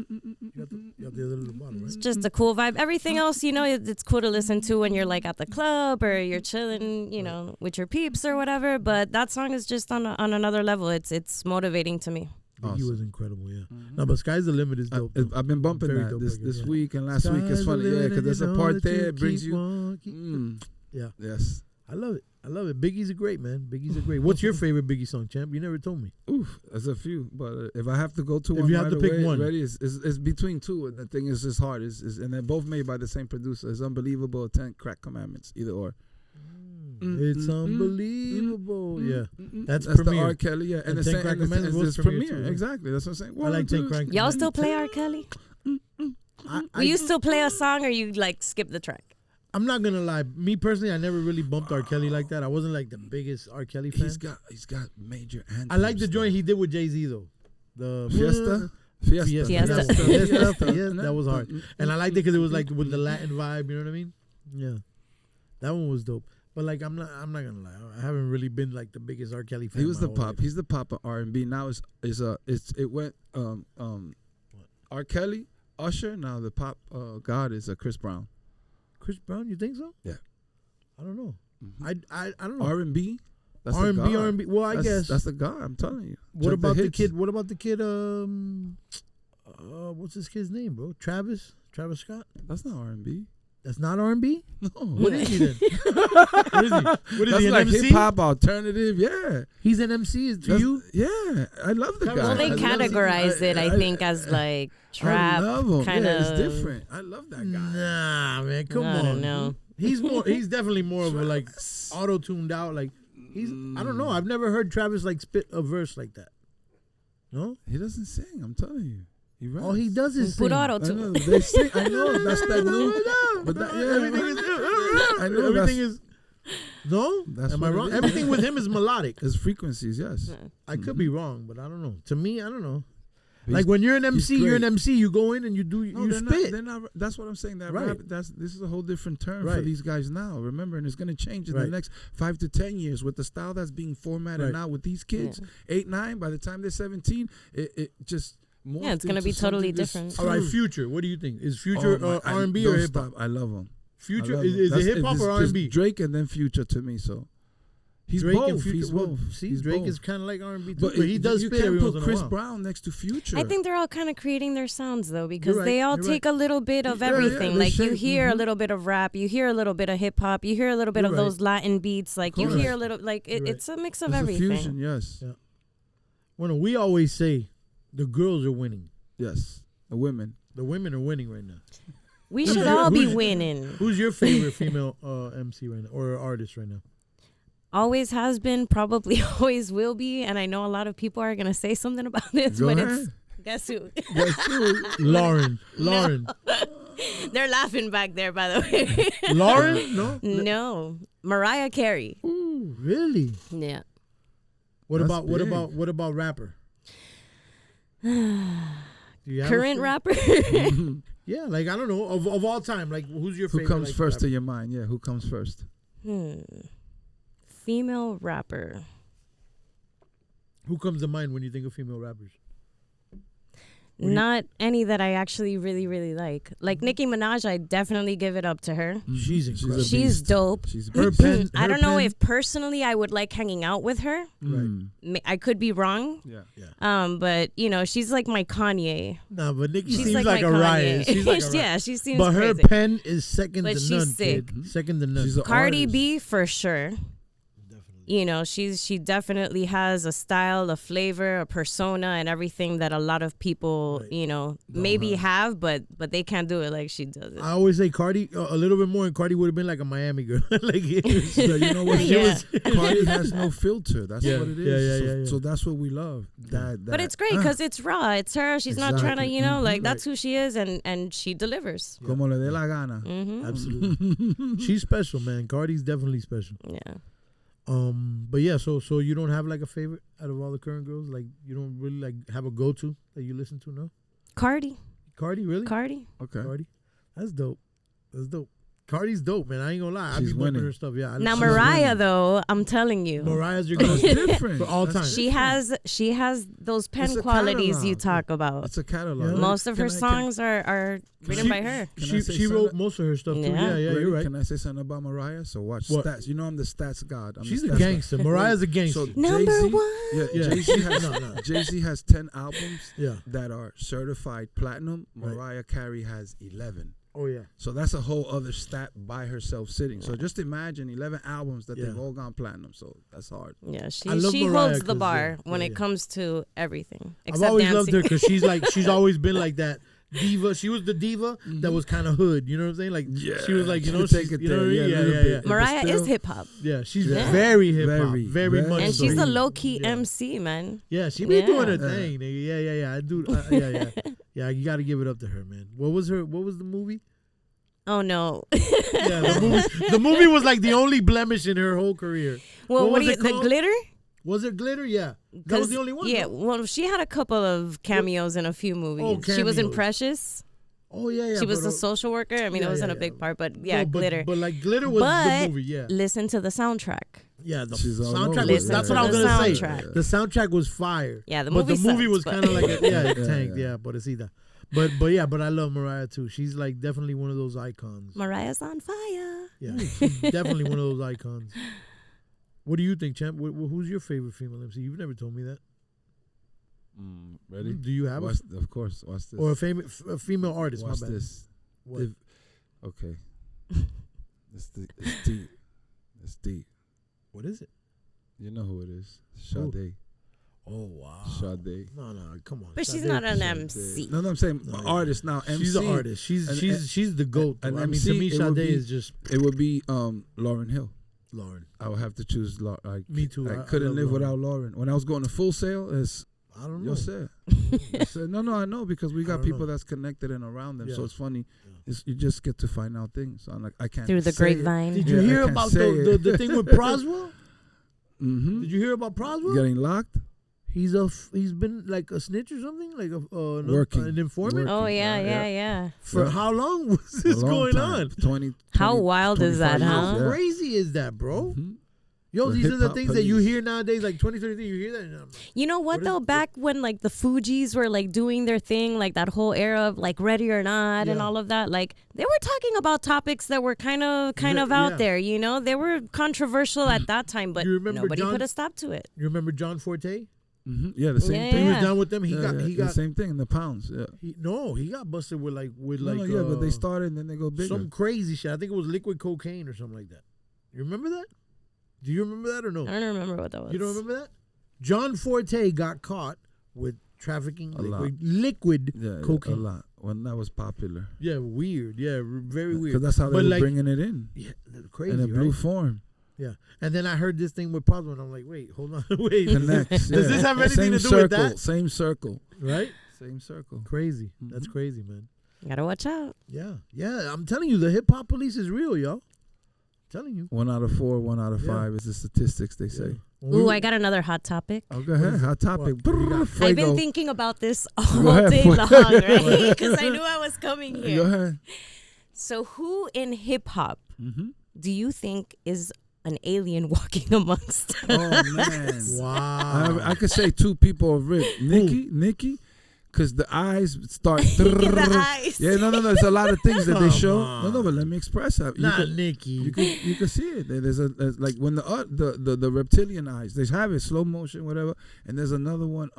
S1: got the other little bottle, right?
S2: It's just a cool vibe. Everything else, you know, it's cool to listen to when you're like at the club or you're chilling, you know, with your peeps or whatever. But that song is just on another level. It's motivating to me.
S1: Awesome. He was incredible, yeah. No, but Sky's the Limit is dope.
S3: I've been bumping that this week and last week. It's funny, because there's a part there it brings you.
S1: Yeah.
S3: Yes.
S1: I love it. Biggie's a great man. What's your favorite Biggie song, champ? You never told me.
S3: Oof, there's a few, but if I have to go to one,
S1: if you have to pick one,
S3: it's between two. And the thing is, it's hard. And they're both made by the same producer. It's Unbelievable, 10 Crack Commandments, either or.
S1: It's unbelievable. Yeah, that's
S3: the
S1: Premier.
S3: R. Kelly. Yeah, and the
S1: 10 Crack Commandments was
S3: Premier.
S1: too,
S3: Exactly. That's what I'm saying.
S1: I like 10 Crack.
S2: Y'all still play R. Kelly? Will you still play a song, or you like skip the track?
S1: I'm not gonna lie. Me personally, I never really bumped R. Kelly like that. I wasn't like the biggest R. Kelly fan.
S3: He's got major anthems.
S1: I like the joint he did with Jay-Z though. The
S3: Fiesta.
S1: That was hard. And I liked it because it was like with the Latin vibe. You know what I mean? Yeah, that one was dope. But like, I'm not gonna lie. I haven't really been like the biggest R. Kelly fan.
S3: He was the pop. He's the pop of R&B. Now it went R. Kelly, Usher. Now the pop god is Chris Brown.
S1: Chris Brown, you think so?
S3: Yeah.
S1: I don't know. I don't know.
S3: R&B.
S1: R&B. Well, I guess
S3: that's the god. I'm telling you.
S1: What about the kid? What about the kid? What's this kid's name, bro? Travis Scott.
S3: That's not R&B.
S1: That's not R&B.
S3: No.
S1: What is he then? What is he?
S3: That's
S1: an
S3: like
S1: MC?
S3: hip hop alternative. Yeah.
S1: He's an MC to you?
S3: Yeah. I love the guy.
S2: Well, they categorize it, I think, as like trap kind of.
S3: It's different. I love that guy.
S1: Nah, man, come on.
S2: I don't know.
S1: He's definitely more of a like auto-tuned out. Like I don't know. I've never heard Travis like spit a verse like that. No,
S3: he doesn't sing. I'm telling you. He raps.
S1: All he does is sing.
S2: Put auto
S3: I
S2: to
S3: know, they sing. I know that's that new. But that,
S1: Everything is.
S3: I know
S1: Everything is. No,
S3: that's
S1: am I wrong? Everything with him is melodic.
S3: His frequencies, yes.
S1: I could be wrong, but I don't know. To me, I don't know.
S3: He's,
S1: like when you're an MC,
S3: you're
S1: an MC. You go in and you do.
S3: No,
S1: you spit.
S3: they're not. That's what I'm saying. That
S1: right.
S3: rap. This is a whole different term for
S1: right.
S3: these guys now. Remember, and it's going to change in
S1: right.
S3: the next 5 to 10 years with the style that's being formatted
S1: right.
S3: now with these kids. 8, 9. By the time they're 17, it just.
S2: Yeah, it's gonna be totally different.
S1: All right, Future. What do you think? Is Future R&B or hip hop?
S3: I love him.
S1: Future is it hip hop or R&B?
S3: Drake and then Future to me. So he's
S1: Drake
S3: both.
S1: And Future.
S3: He's both.
S1: See,
S3: he's
S1: Drake
S3: both.
S1: is kind of like R&B too,
S3: but
S1: he does spit every once in a while.
S3: You can't put Chris Brown next to Future.
S2: I think they're all kind of creating their sounds though, because
S1: right,
S2: they all take a little bit of everything. Like you hear a little bit of rap, you hear a little bit of hip hop, you hear a little bit of those Latin beats. Like you hear a little, like it's a mix of everything.
S3: A fusion, yes.
S1: Yeah. Well, we always say the girls are winning.
S3: Yes. The women are winning right now.
S2: We should all be winning.
S1: Who's your favorite female MC right now or artist right now?
S2: Always has been, probably always will be, and I know a lot of people are gonna say something about this, but it's guess who?
S1: Lauren.
S2: They're laughing back there, by the way.
S1: Lauren?
S2: No. Mariah Carey.
S1: Ooh, really?
S2: Yeah.
S1: What about rapper?
S2: Current rapper?
S1: Yeah, like I don't know of all time. Like who's your favorite?
S3: Who comes
S1: like,
S3: first
S1: rapper?
S3: to your mind? Yeah, who comes first?
S2: Female rapper.
S1: Who comes to mind when you think of female rappers?
S2: Not any that I actually really, really like. Like Nicki Minaj, I definitely give it up to her.
S1: She's incredible.
S2: She's dope.
S1: Her pen.
S2: I don't know if personally I would like hanging out with her.
S1: Right.
S2: I could be wrong.
S3: Yeah.
S2: But you know, she's like my Kanye.
S1: No, but Nicki
S2: she's
S1: seems like a
S2: Kanye.
S1: riot. She's like a riot.
S2: Yeah, she seems
S1: But her
S2: crazy.
S1: pen is second
S2: But
S1: to
S2: she's
S1: none,
S2: sick.
S1: kid. Second to none.
S3: She's an
S2: Cardi
S3: artist.
S2: B for sure. You know, she definitely has a style, a flavor, a persona, and everything that a lot of people, you know, maybe have, but they can't do it like she does it.
S1: I always say Cardi a little bit more, and Cardi would have been like a Miami girl. Like
S3: you know what?
S2: Yeah.
S3: Cardi has no filter. That's what it is.
S1: Yeah.
S3: So that's what we love.
S2: But it's great because it's raw. It's her. She's not trying to, you know, like that's who she is, and she delivers.
S3: Como le dé la gana.
S1: Absolutely. She's special, man. Cardi's definitely special.
S2: Yeah.
S1: But yeah, so you don't have like a favorite out of all the current girls? Like you don't really like have a go-to that you listen to, no?
S2: Cardi,
S1: really?
S2: Cardi.
S3: Okay.
S1: Cardi. That's dope. Cardi's dope, man. I ain't gonna lie. I
S3: She's
S1: be bumping
S3: winning.
S1: her stuff. Yeah.
S2: Now Mariah, though, I'm telling you,
S1: Mariah's your girl.
S3: different
S1: For all time.
S2: she has those pen
S3: It's a
S2: qualities
S3: catalog.
S2: you talk about.
S3: It's a catalog.
S2: Most of her songs are written by her.
S1: She wrote most of her stuff too.
S2: Yeah.
S1: Yeah, you're right.
S3: Can I say something about Mariah? So watch
S1: What?
S3: stats. You know I'm the stats god.
S1: She's a gangster. Mariah's a gangster.
S3: So
S2: Number
S3: Jay-Z,
S2: one.
S3: Yeah,
S1: Yeah.
S3: Jay-Z has, Jay-Z has 10 albums
S1: Yeah.
S3: that are certified platinum.
S1: Right.
S3: Mariah Carey has 11.
S1: Oh yeah.
S3: So that's a whole other stat by herself sitting. So just imagine 11 albums that
S1: Yeah.
S3: they've all gone platinum. So that's hard.
S2: Yeah, she
S1: I love Mariah
S2: holds the
S1: 'cause,
S2: bar
S1: yeah,
S2: when
S1: yeah,
S2: it
S1: yeah.
S2: comes to everything.
S1: I've
S2: Except
S1: always
S2: dancing.
S1: loved her because she's always been like that diva. She was the diva that was kind of hood. You know what I'm saying? Like she was like, you know,
S3: take
S1: she's,
S3: it
S1: you know what I
S3: there.
S1: mean?
S3: Yeah, a
S1: Yeah,
S3: little
S1: yeah,
S3: bit.
S1: yeah.
S3: But
S2: Mariah
S3: still-
S2: is hip hop.
S1: Yeah, she's
S2: Yeah.
S1: very hip hop,
S3: Very,
S1: very much.
S2: And
S1: so.
S2: she's a low key
S1: Yeah.
S2: MC, man.
S1: Yeah, she be
S2: Yeah.
S1: doing her thing, nigga. Yeah. I do. Yeah. You got to give it up to her, man. What was the movie?
S2: Oh no.
S1: Yeah, the movie was like the only blemish in her whole career.
S2: Well,
S1: What
S2: what
S1: was
S2: do you
S1: it
S2: the
S1: called?
S2: glitter?
S1: Was it Glitter? Yeah, that was the only one.
S2: Yeah,
S1: no?
S2: well, she had a couple of cameos in a few movies. She was in
S1: cameos.
S2: Precious.
S1: Oh yeah.
S2: She was
S1: but,
S2: the social worker. I mean,
S1: yeah,
S2: it wasn't
S1: yeah,
S2: a big
S1: yeah.
S2: part, but yeah,
S1: no,
S2: glitter.
S1: But like Glitter was
S2: But
S1: the movie. Yeah.
S2: listen to the soundtrack.
S1: Yeah, the
S3: She's all
S1: soundtrack
S3: over
S1: was,
S3: it.
S1: that's
S2: Listen
S1: what I
S2: to
S1: was
S2: the
S1: gonna say.
S2: soundtrack.
S1: The soundtrack was fire.
S2: Yeah, the
S1: but
S2: movie
S1: the movie
S2: sucks,
S1: was
S2: but-
S1: kind of like it tanked.
S3: yeah.
S1: Yeah, but it's either. But I love Mariah too. She's like definitely one of those icons.
S2: Mariah's on fire.
S1: Yeah, she's definitely one of those icons. What do you think, Champ? Who's your favorite female MC? You've never told me that.
S3: Ready?
S1: Do you have
S3: Of course. Watch this.
S1: or a female artist?
S3: Watch
S1: my bad.
S3: this.
S1: What?
S3: Okay. It's deep. It's deep.
S1: What is it?
S3: You know who it is. Sade.
S1: Oh wow.
S3: Sade.
S1: No, come on.
S2: But she's
S1: Sade-
S2: not an
S1: Sade.
S2: MC.
S3: No, I'm saying artist now. MC.
S1: She's an artist. She's the goat.
S3: An
S1: I mean,
S3: MC,
S1: to me,
S3: it would
S1: Sade
S3: be-
S1: is just
S3: It would be Lauryn Hill.
S1: Lauren.
S3: I would have to choose.
S1: Me too.
S3: I
S1: I
S3: couldn't
S1: love
S3: live
S1: Lauryn.
S3: without Lauren. When I was going to Full Sail,
S1: I don't know.
S3: Yo sé. No, I know because we got people that's connected and around them. So it's funny. You just get to find out things. So I'm like, I can't.
S2: Through the grapevine.
S1: Did you hear about the thing with Proswell? Mm-hmm. Did you hear about Proswell?
S3: Getting locked?
S1: He's been like a snitch or something, like an informant.
S2: Oh yeah.
S1: For how long was this going on?
S3: 20.
S2: How wild is that, huh?
S1: How crazy is that, bro?
S3: Mm-hmm.
S1: Yo, these are the things that you hear nowadays, like 2013. You hear that? And
S2: you know what though? Back when like the Fugees were like doing their thing, like that whole era of like Ready or Not and all of that, like they were talking about topics that were kind of out there. You know, they were controversial at that time, but nobody put a stop to it.
S1: You remember John Forte?
S3: Mm-hmm. Yeah, the same thing.
S1: He was down with them. He got
S3: the same thing in the pounds. Yeah.
S1: He got busted with like
S3: but they started and then they go bigger.
S1: Some crazy shit. I think it was liquid cocaine or something like that. You remember that? Do you remember that or no?
S2: I don't remember what that was.
S1: You don't remember that? John Forte got caught with trafficking liquid cocaine.
S3: A lot when that was popular.
S1: Yeah, weird. Yeah, very weird.
S3: Because that's how they were bringing it in.
S1: Yeah, crazy.
S3: In a blue form.
S1: Yeah, and then I heard this thing with Pras, and I'm like, wait, hold on, wait.
S3: Connects.
S1: Does this have anything to do with that?
S3: Same circle.
S1: Right?
S3: Same circle.
S1: Crazy. Mm-hmm. That's crazy, man.
S2: Gotta watch out.
S1: Yeah. I'm telling you, the hip hop police is real, yo. Telling you.
S3: 1 out of 4, 1 out of 5 is the statistics they say.
S2: Ooh, I got another hot topic.
S3: Oh, go ahead. Hot topic.
S2: I've been thinking about this all day long, right? Because I knew I was coming here.
S3: Go ahead.
S2: So who in hip-hop do you think is an alien walking amongst us?
S3: Oh, man.
S1: Wow.
S3: I could say 2 people of Rick. Nikki. Because the eyes start.
S2: The eyes.
S3: Yeah, no. There's a lot of things that they show. No, but let me express that.
S1: Nikki.
S3: You can see it. There's like when the reptilian eyes. They have it slow motion, whatever. And there's another one.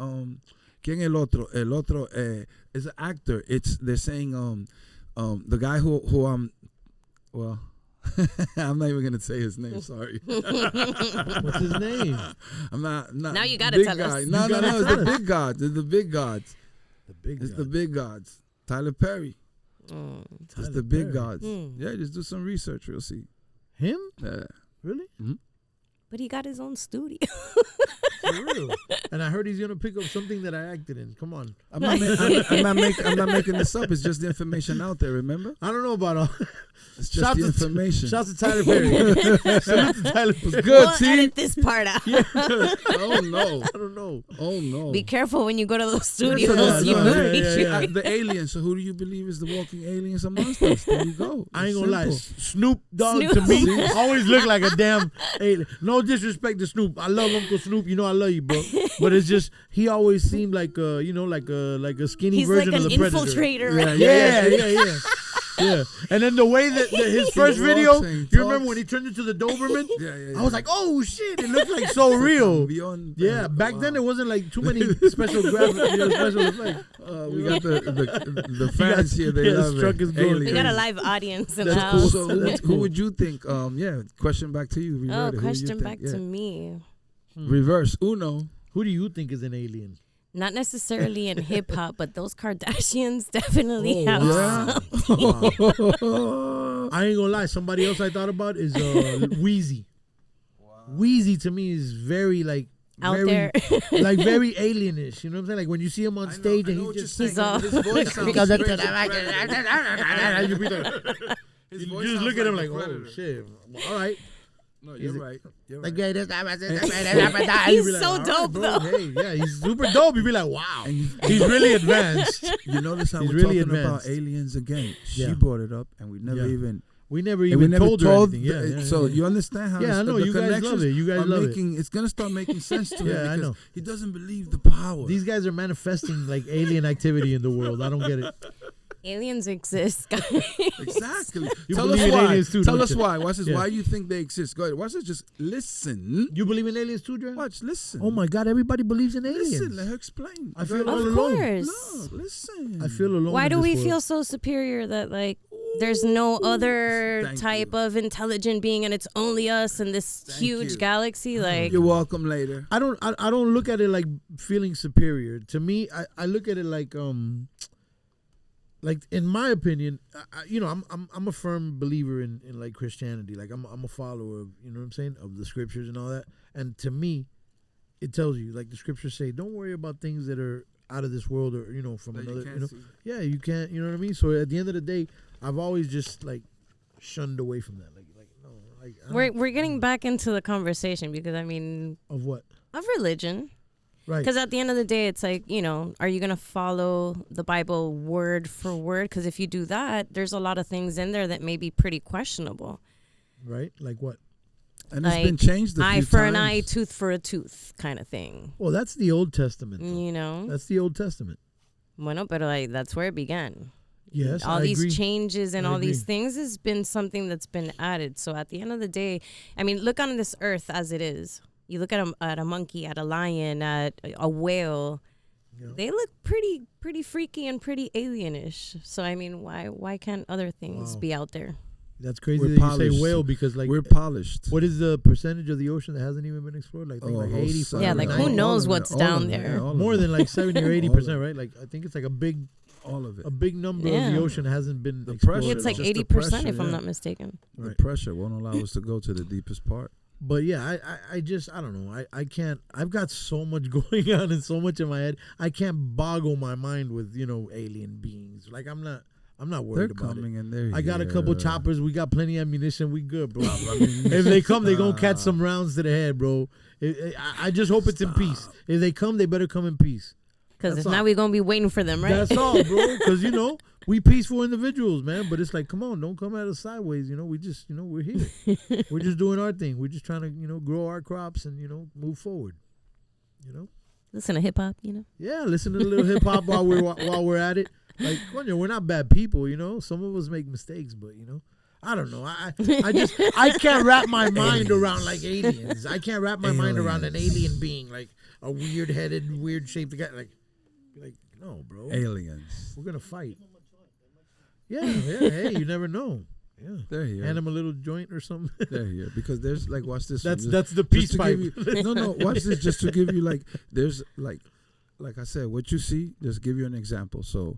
S3: ¿Quién el otro? El otro is an actor. They're saying the guy who well. I'm not even gonna say his name. Sorry.
S1: What's his name?
S3: I'm not.
S2: Now you gotta tell us.
S3: No. It's the big gods. It's the big gods.
S1: It's
S3: the big gods. Tyler Perry. It's the big gods. Yeah, just do some research. You'll see.
S1: Him?
S3: Yeah.
S1: Really?
S3: Mm-hmm.
S2: But he got his own studio.
S1: For real. And I heard he's gonna pick up something that I acted in. Come on.
S3: I'm not making this up. It's just the information out there. Remember?
S1: I don't know about all.
S3: It's just the information.
S1: Shouts to Tyler Perry. Salute to Tyler.
S3: It's good.
S2: We'll edit this part out.
S3: Yeah. Oh no.
S1: I don't know.
S3: Oh no.
S2: Be careful when you go to those studios.
S3: The aliens. So who do you believe is the walking aliens amongst us? There you go.
S1: I ain't gonna lie. Snoop Dogg to me always look like a damn alien. No disrespect to Snoop. I love Uncle Snoop. You know I love you, bro. But it's just he always seemed like like a skinny version of the Predator.
S2: He's like an infiltrator.
S1: Yeah. Yeah, and then the way that his first video, you remember when he turned into the Doberman?
S3: Yeah.
S1: I was like, oh shit, it looked like so real. Back then there wasn't like too many special graphics, special effects.
S3: We got the fans here. They love it.
S2: We got a live audience in the house.
S3: Cool. So who would you think? Question back to you.
S2: Revert. Question back to me.
S3: Reverse. Uno.
S1: Who do you think is an alien?
S2: Not necessarily in hip hop, but those Kardashians definitely have
S1: something. I ain't gonna lie. Somebody else I thought about is Wheezy. Wow. Wheezy to me is very
S2: out there,
S1: like very alienish. You know what I'm saying? Like when you see him on stage and
S2: he's all.
S3: His voice sounds
S1: because
S3: crazy.
S1: You just look at him like, oh shit. All right.
S3: No, you're right.
S1: Like,
S2: he's so dope, though.
S1: Hey, yeah, he's super dope. You'd be like, wow. He's really advanced.
S3: You notice how we're
S1: really
S3: talking
S1: advanced.
S3: about aliens again. She brought it up, and we never even
S1: told her anything.
S3: So you understand how
S1: I know. You guys love it. You guys love it.
S3: It's going to start making sense to him because
S1: I know.
S3: He doesn't believe the power.
S1: These guys are manifesting like alien activity in the world. I don't get it.
S2: Aliens exist, guys.
S3: Exactly.
S1: You
S3: Tell
S1: believe
S3: us
S1: in
S3: why.
S1: aliens too,
S3: Tell
S1: don't
S3: us
S1: you?
S3: why. Watch this. Why you think they exist? Go ahead. Watch this. Just listen.
S1: You believe in aliens too, Dre?
S3: Watch. Listen.
S1: Oh my God! Everybody believes in aliens.
S3: Listen. Let her explain.
S1: I feel all
S2: of
S1: alone.
S2: course.
S3: No, listen.
S1: I feel alone.
S2: Why do we
S1: world.
S2: feel so superior that there's no other type of intelligent being and it's only us in this huge galaxy?
S3: You're welcome later.
S1: I don't look at it like feeling superior. To me, I look at it like in my opinion, I'm a firm believer in like Christianity. Like I'm a follower of, you know what I'm saying, of the scriptures and all that. And to me, it tells you, like the scriptures say, don't worry about things that are out of this world or, from
S3: that
S1: another, Yeah, you can't, you know what I mean? So at the end of the day, I've always just like shunned away from that.
S2: We're getting back into the conversation because
S1: of what?
S2: Of religion.
S1: Right.
S2: Because at the end of the day, it's like, are you going to follow the Bible word for word? Because if you do that, there's a lot of things in there that may be pretty questionable.
S1: Right? Like what?
S3: And it's been changed a few
S2: eye for
S3: times.
S2: an eye, tooth for a tooth kind of thing.
S1: Well, that's the Old Testament.
S2: That's
S1: the Old Testament.
S2: Bueno, but that's where it began.
S1: Yes,
S2: all
S1: I
S2: these
S1: agree.
S2: changes and
S1: I
S2: all
S1: agree.
S2: these things has been something that's been added. So at the end of the day, look on this earth as it is. You look at a monkey, at a lion, at a whale. Yeah. They look pretty freaky and pretty alienish. So why can't other things be out there?
S1: That's crazy
S3: We're
S1: that
S3: polished.
S1: you say whale because
S3: we're polished.
S1: What is the percentage of the ocean that hasn't even been explored? Like 85.
S2: Yeah, like who knows what's down there?
S1: More than like 70 or 80%, right? Like I think it's like a big number of the ocean hasn't been explored.
S2: It's like 80% if I'm not mistaken.
S3: The pressure won't allow us to go to the deepest part.
S1: But yeah, I don't know. I can't. I've got so much going on and so much in my head. I can't boggle my mind with alien beings. Like I'm not worried about it.
S3: And
S1: I got a couple choppers. We got plenty of ammunition. We good, bro. If they come, they gonna catch some rounds to the head, bro. I just hope it's in peace. If they come, they better come in peace.
S2: Because if not, we're gonna be waiting for them, right?
S1: That's all, bro. Because we peaceful individuals, man. But it's like, come on, don't come at us sideways. We just, we're here. We're just doing our thing. We're just trying to, grow our crops and move forward.
S2: Listen to hip hop,
S1: Yeah, listen to a little hip hop while we're at it. Like, we're not bad people, Some of us make mistakes, but I don't know. I can't wrap my mind around like aliens. I can't wrap my mind around an alien being, like a weird-headed, weird-shaped guy. Like, no, bro.
S3: Aliens.
S1: We're gonna fight. Yeah. Hey, you never know. Yeah,
S3: they're here.
S1: Hand them a little joint or something.
S3: They're here because there's like, watch this.
S1: That's the peace pipe.
S3: No, watch this. Just to give you like, there's like I said, what you see. Just give you an example. So,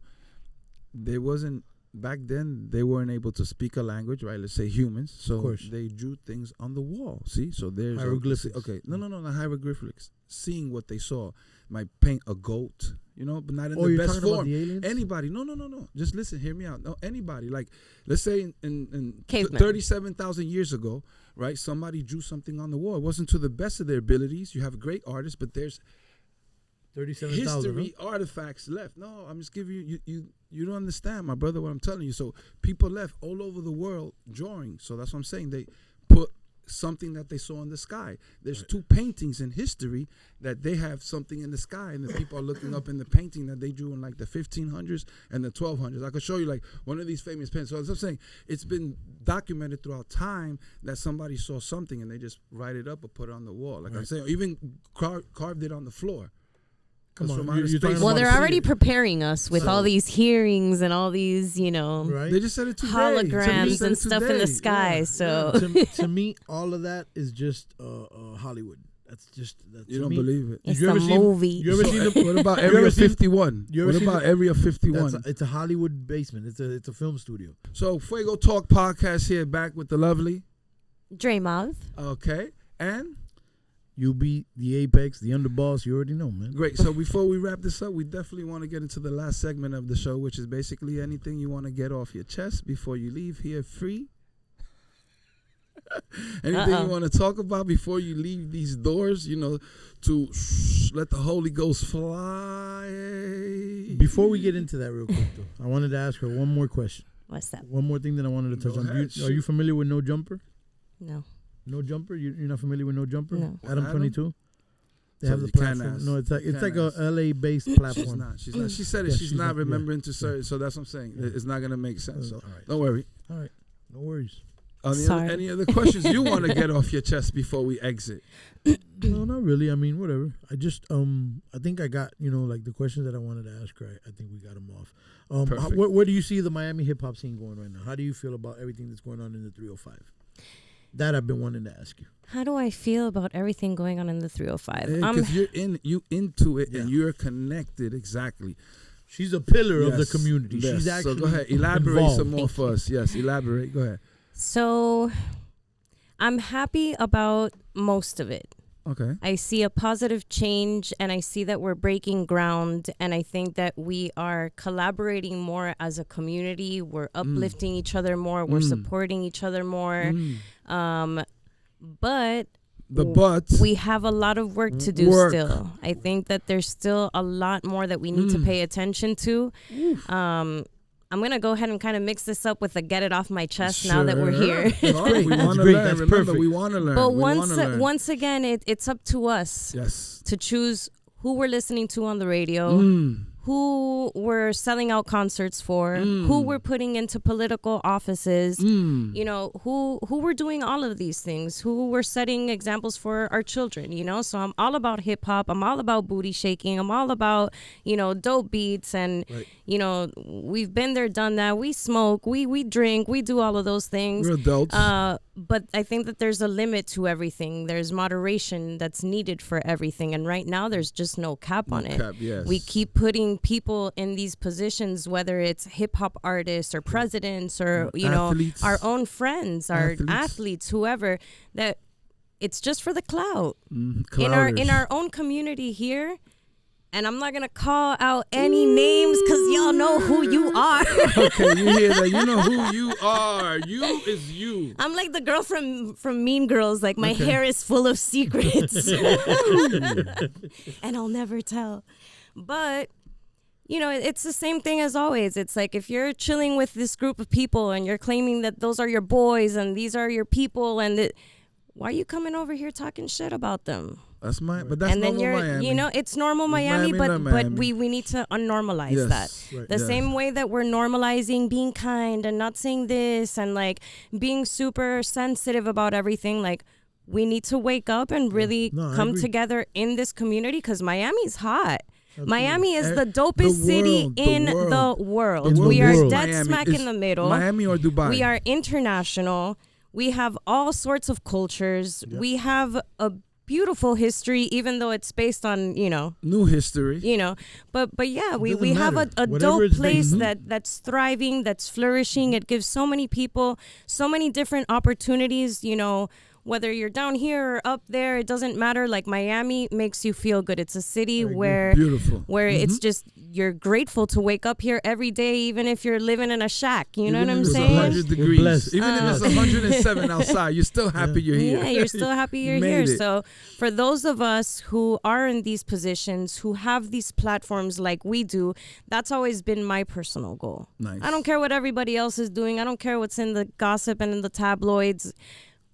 S3: there wasn't back then. They weren't able to speak a language, right? Let's say humans. So they drew things on the wall. See, so there's
S1: hieroglyphics.
S3: Not hieroglyphics. Seeing what they saw. Might paint a goat, but not in the best form. Anybody, no. Just listen, hear me out. No, anybody. Like, let's say in 37,000 years ago, right? Somebody drew something on the wall. It wasn't to the best of their abilities. You have great artists, but there's
S1: 37,000
S3: history artifacts left. No, I'm just giving you don't understand, my brother, what I'm telling you. So people left all over the world drawing. So that's what I'm saying. They put something that they saw in the sky. There's two paintings in history that they have something in the sky, and the people are looking up in the painting that they drew in like the 1500s and the 1200s. I could show you like one of these famous paintings. So as I'm saying, it's been documented throughout time that somebody saw something and they just write it up or put it on the wall. Like I'm saying, even carved it on the floor.
S1: Come on,
S2: well, they're already preparing us with all these hearings and all these,
S1: right?
S3: They just said it today.
S2: Holograms and stuff in the sky. Yeah. So
S1: to me, all of that is just Hollywood. That's
S3: you don't believe it.
S2: It's a movie.
S1: You ever seen
S3: what about Area 51? What about Area 51?
S1: It's a Hollywood basement. It's a film studio.
S3: So Fuego Talk Podcast here, back with the lovely
S2: Dre Mav.
S3: Okay, and
S1: you be the apex, the underboss. You already know, man.
S3: Great. So before we wrap this up, we definitely want to get into the last segment of the show, which is basically anything you want to get off your chest before you leave here free. Anything you want to talk about before you leave these doors, to let the Holy Ghost fly.
S1: Before we get into that real quick, though, I wanted to ask her one more question.
S2: What's that?
S1: One more thing that I wanted to touch on. Are you familiar with No Jumper?
S2: No.
S1: No Jumper? You're not familiar with No Jumper?
S2: No.
S1: Adam 22? They have the
S3: platform.
S1: No, it's like a LA-based platform.
S3: She's not. She said it. She's not remembering to search. So that's what I'm saying. It's not going to make sense. So don't worry.
S1: All right. No worries.
S3: Any other questions you want to get off your chest before we exit?
S1: No, not really. I mean, whatever. I just, I think I got, like the questions that I wanted to ask her. I think we got them off. Where do you see the Miami hip hop scene going right now? How do you feel about everything that's going on in the 305? That I've been wanting to ask you.
S2: How do I feel about everything going on in the 305?
S3: Because you into it and you're connected. Exactly.
S1: She's a pillar of the community.
S3: Yes.
S1: She's actually
S3: so go ahead, elaborate some more for us. Yes, elaborate. Go ahead.
S2: So I'm happy about most of it.
S3: Okay.
S2: I see a positive change, and I see that we're breaking ground, and I think that we are collaborating more as a community. We're uplifting each other more. We're supporting each other more. But we have a lot of work to do still. I think that there's still a lot more that we need to pay attention to. I'm going to go ahead and kind of mix this up with a get it off my chest now that we're here.
S3: We want to learn. Remember, we want to learn.
S2: But once again, it's up to us to choose who we're listening to on the radio, who we're selling out concerts for, who we're putting into political offices, you know, who we're doing all of these things, who we're setting examples for our children, you know. So I'm all about hip hop. I'm all about booty shaking. I'm all about, you know, dope beats. And, you know, we've been there, done that. We smoke, we drink, we do all of those things.
S3: We're adults.
S2: But I think that there's a limit to everything. There's moderation that's needed for everything. And right now there's just no cap on it. We keep putting people in these positions, whether it's hip hop artists or presidents or, you athletes. Know, our own friends, our athletes, whoever, that it's just for the clout. In our own community here. And I'm not going to call out any names because y'all know who you are.
S3: Okay, you hear that? You know who you are. You is you.
S2: I'm like the girl from Mean Girls. Like, my hair is full of secrets. And I'll never tell. But, you know, it's the same thing as always. It's like if you're chilling with this group of people and you're claiming that those are your boys and these are your people, and why are you coming over here talking shit about them?
S3: That's but that's
S2: and then
S3: normal Miami.
S2: You know, it's normal Miami, but we need to unnormalize that. The same way that we're normalizing being kind and not saying this and like being super sensitive about everything. Like, we need to wake up and really come together in this community because Miami's hot. Absolutely. Miami is the dopest city in the world. We are dead smack in the middle.
S3: Miami or Dubai.
S2: We are international. We have all sorts of cultures. Yep. We have a beautiful history, even though it's based on, you know,
S3: new history,
S2: you know, but yeah, we have a dope place that's thriving, that's flourishing. It gives so many people so many different opportunities, you know, whether you're down here or up there, it doesn't matter. Like, Miami makes you feel good. It's a city where it's just, you're grateful to wake up here every day, even if you're living in a shack. You know what I'm saying?
S3: 100 degrees. Even if it's 107 outside, you're still happy you're here.
S2: Yeah, you're still happy you're here. So for those of us who are in these positions, who have these platforms like we do, that's always been my personal goal.
S3: Nice.
S2: I don't care what everybody else is doing. I don't care what's in the gossip and in the tabloids.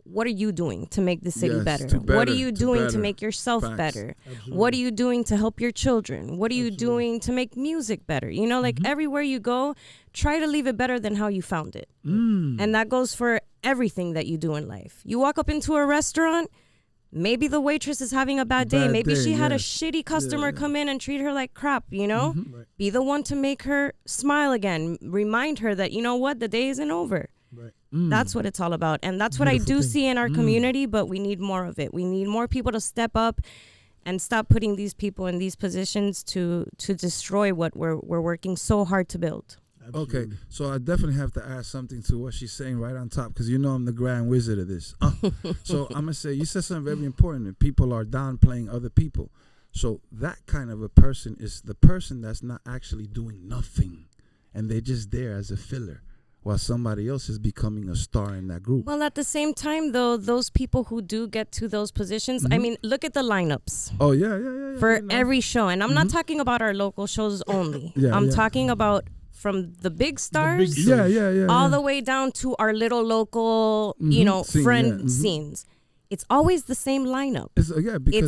S2: What are you doing to make the city better? What are you doing to make yourself better? Absolutely. What are you doing to help your children? What are you doing to make music better? You know, like everywhere you go, try to leave it better than how you found it. And that goes for everything that you do in life. You walk up into a restaurant, maybe the waitress is having a bad day. Maybe she had a shitty customer come in and treat her like crap, you know? Be the one to make her smile again. Remind her that, you know what, the day isn't over. That's what it's all about. And that's what I do see in our community, but we need more of it. We need more people to step up and stop putting these people in these positions to destroy what we're working so hard to build.
S3: Absolutely. Okay, so I definitely have to add something to what she's saying right on top, because you know I'm the grand wizard of this. So I'm going to say, you said something very important, that people are downplaying other people. So that kind of a person is the person that's not actually doing nothing, and they're just there as a filler, while somebody else is becoming a star in that group.
S2: Well, at the same time, though, those people who do get to those positions, I mean, look at the lineups.
S3: Oh, yeah.
S2: For every show. And I'm not talking about our local shows only. I'm talking about from the big stars all the way down to our little local, you know, scenes. It's always the same lineup.
S3: Because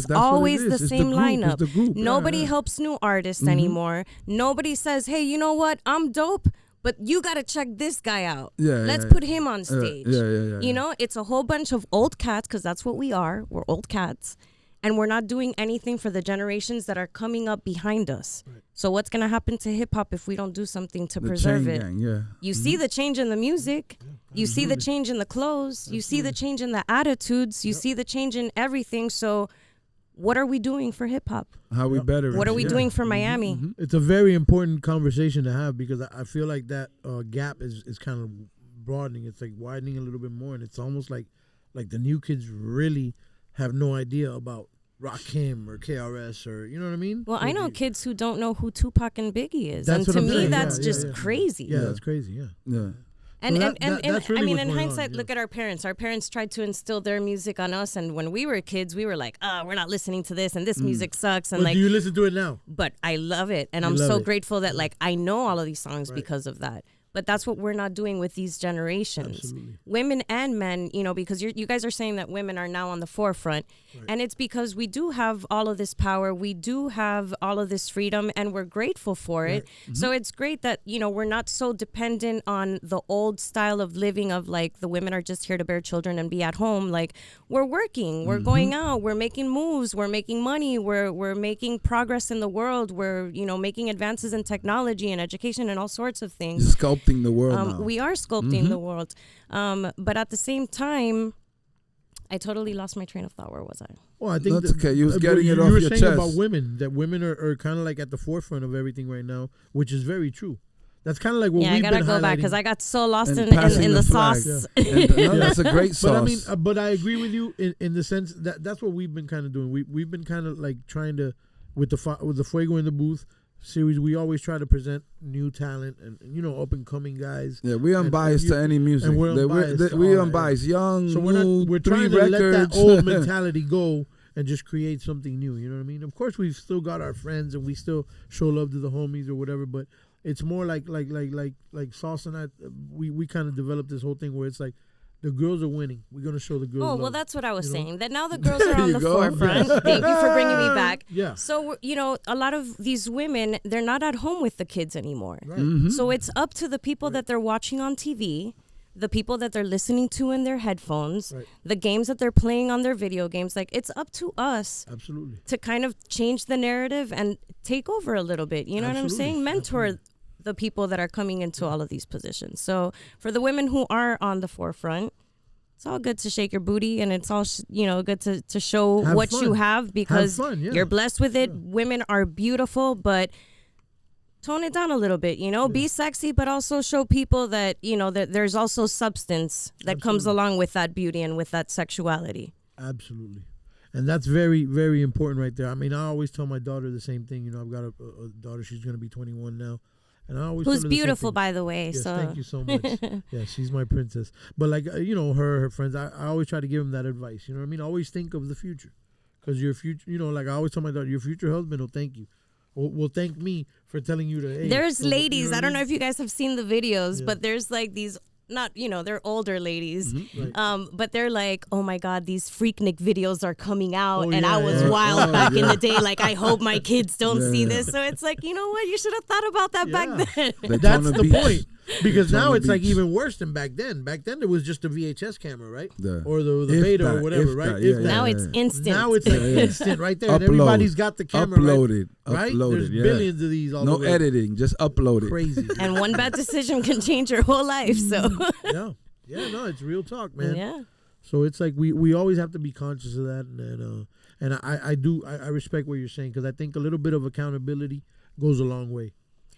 S2: it's always the same lineup.
S3: The group.
S2: Nobody helps new artists anymore. Nobody says, hey, you know what? I'm dope, but you got to check this guy out. Let's put him on stage. You know, it's a whole bunch of old cats, because that's what we are. We're old cats. And we're not doing anything for the generations that are coming up behind us. So what's going to happen to hip-hop if we don't do something to preserve it? You see the change in the music. You see the change in the clothes. You see the change in the attitudes. You see the change in everything. So what are we doing for hip-hop?
S3: How we better?
S2: What are we doing for Miami?
S1: It's a very important conversation to have, because I feel like that gap is kind of broadening. It's like widening a little bit more, and it's almost like the new kids really have no idea about Rakim or KRS or you know what I mean?
S2: Well, I know kids who don't know who Tupac and Biggie is,
S1: That's
S2: and to
S1: what I'm
S2: me,
S1: saying.
S2: that's
S1: Yeah,
S2: just
S1: yeah.
S2: crazy.
S1: Yeah, that's crazy. Yeah.
S3: Yeah.
S2: And,
S1: So
S2: and
S1: that's really
S2: I mean,
S1: what's
S2: in
S1: going on,
S2: hindsight,
S1: yeah.
S2: look at our parents. Our parents tried to instill their music on us, and when we were kids, we were like, we're not listening to this, and this music sucks. And
S1: But
S2: like,
S1: do you listen to it now?
S2: but I love it, and
S1: You
S2: I'm
S1: love
S2: so
S1: it.
S2: grateful that like I know all of these songs
S1: Right.
S2: because of that. But that's what we're not doing with these generations.
S1: Absolutely.
S2: Women and men, you know, because you guys are saying that women are now on the forefront.
S1: Right.
S2: And it's because we do have all of this power. We do have all of this freedom, and we're grateful for it.
S1: Mm-hmm.
S2: So it's great that, you know, we're not so dependent on the old style of living of like the women are just here to bear children and be at home. Like we're working, we're going out, we're making moves, we're making money, we're making progress in the world. We're, you know, making advances in technology and education and all sorts of things.
S3: You're sculpting the world now.
S2: We are sculpting the world. But at the same time, I totally lost my train of thought. Where was I?
S1: Well, I think
S3: That's okay. You was getting it
S1: you
S3: off
S1: were
S3: your
S1: saying
S3: chest.
S1: about women, that women are kind of like at the forefront of everything right now, which is very true. That's kind of like what
S2: Yeah, I
S1: we've
S2: gotta
S1: been
S2: go back
S1: highlighting.
S2: because I got so lost
S3: And
S2: in
S3: passing
S2: the
S3: flag.
S2: sauce.
S3: And, no, that's a great sauce.
S1: But I mean, but I agree with you in the sense that that's what we've been kind of doing. We've been kind of like trying to with the Fuego in the Booth series. We always try to present new talent and you know up and coming guys.
S3: yeah, we're unbiased to any music.
S1: and we're unbiased to all
S3: We're
S1: that,
S3: unbiased. Young,
S1: So
S3: new,
S1: we're
S3: three
S1: trying to let that
S3: records.
S1: old mentality go and just create something new. You know what I mean? Of course, we've still got our friends and we still show love to the homies or whatever. But it's more like Sauce and I. We kind of developed this whole thing where it's like the girls are winning. We're gonna show the girls.
S2: Oh,
S1: love,
S2: well, that's what I was
S1: you know?
S2: saying. That now the girls are on
S3: you
S2: the
S3: go.
S2: forefront. Thank you for bringing me back.
S1: Yeah.
S2: So, you know, a lot of these women, they're not at home with the kids anymore.
S1: Right.
S3: Mm-hmm.
S2: So it's up to the people that they're watching on TV, the people that they're listening to in their headphones,
S1: Right.
S2: the games that they're playing on their video games. Like, it's up to us
S1: Absolutely.
S2: to kind of change the narrative and take over a little bit. You know what I'm
S1: Absolutely.
S2: saying? Mentor
S1: Absolutely.
S2: the people that are coming into all of these positions. So for the women who are on the forefront, it's all good to shake your booty, and it's all good to show
S1: Have
S2: what
S1: fun.
S2: you have because
S1: Have fun, yeah.
S2: you're blessed with it.
S1: Yeah.
S2: Women are beautiful, but tone it down a little bit. You know, be sexy, but also show people that that there's also substance that comes along with that beauty and with that sexuality.
S1: Absolutely. And that's very, very important right there. I mean, I always tell my daughter the same thing. You know, I've got a daughter. She's going to be 21 now. And I always
S2: Who's
S1: tell her the same
S2: beautiful,
S1: thing.
S2: by the way.
S1: Yes,
S2: so
S1: thank you so much. Yeah, she's my princess. But like, her friends, I always try to give them that advice. You know what I mean? Always think of the future. Because your future, like I always tell my daughter, your future husband will thank you. Will thank me for telling you to, hey.
S2: there's
S1: so,
S2: ladies.
S1: what
S2: I don't know if you guys have seen the videos,
S1: Yeah.
S2: but there's like these. Not, they're older ladies,
S1: Right.
S2: but they're like, oh my God, these Freaknik videos are coming out,
S1: Oh,
S2: and
S1: yeah,
S2: I was
S1: yeah.
S2: wild back in
S3: yeah.
S2: the day. Like, I hope my kids don't
S3: Yeah,
S2: see
S3: yeah.
S2: this. So it's like, you know what? You should have thought about that back then.
S1: That's
S3: Daytona
S1: the
S3: Beach.
S1: point. Because
S3: Daytona
S1: now it's like
S3: Beach.
S1: even worse than back then. Back then, it was just a VHS camera, right?
S3: Yeah.
S1: Or the
S3: If
S1: beta
S3: that,
S1: or whatever,
S3: if
S1: right?
S3: that,
S1: If
S3: yeah,
S1: that.
S2: Now
S3: yeah,
S2: it's
S3: yeah.
S2: instant.
S1: Now it's like
S3: Yeah, yeah.
S1: instant right there. And
S3: Upload.
S1: everybody's got the camera,
S3: Uploaded.
S1: right?
S3: Uploaded,
S1: There's
S3: yeah.
S1: billions of these all
S3: No
S1: over.
S3: editing, just upload it.
S1: Crazy.
S2: And one bad decision can change your whole life. So,
S1: No, it's real talk, man.
S2: yeah.
S1: So it's like we always have to be conscious of that, and I respect what you're saying because I think a little bit of accountability goes a long way.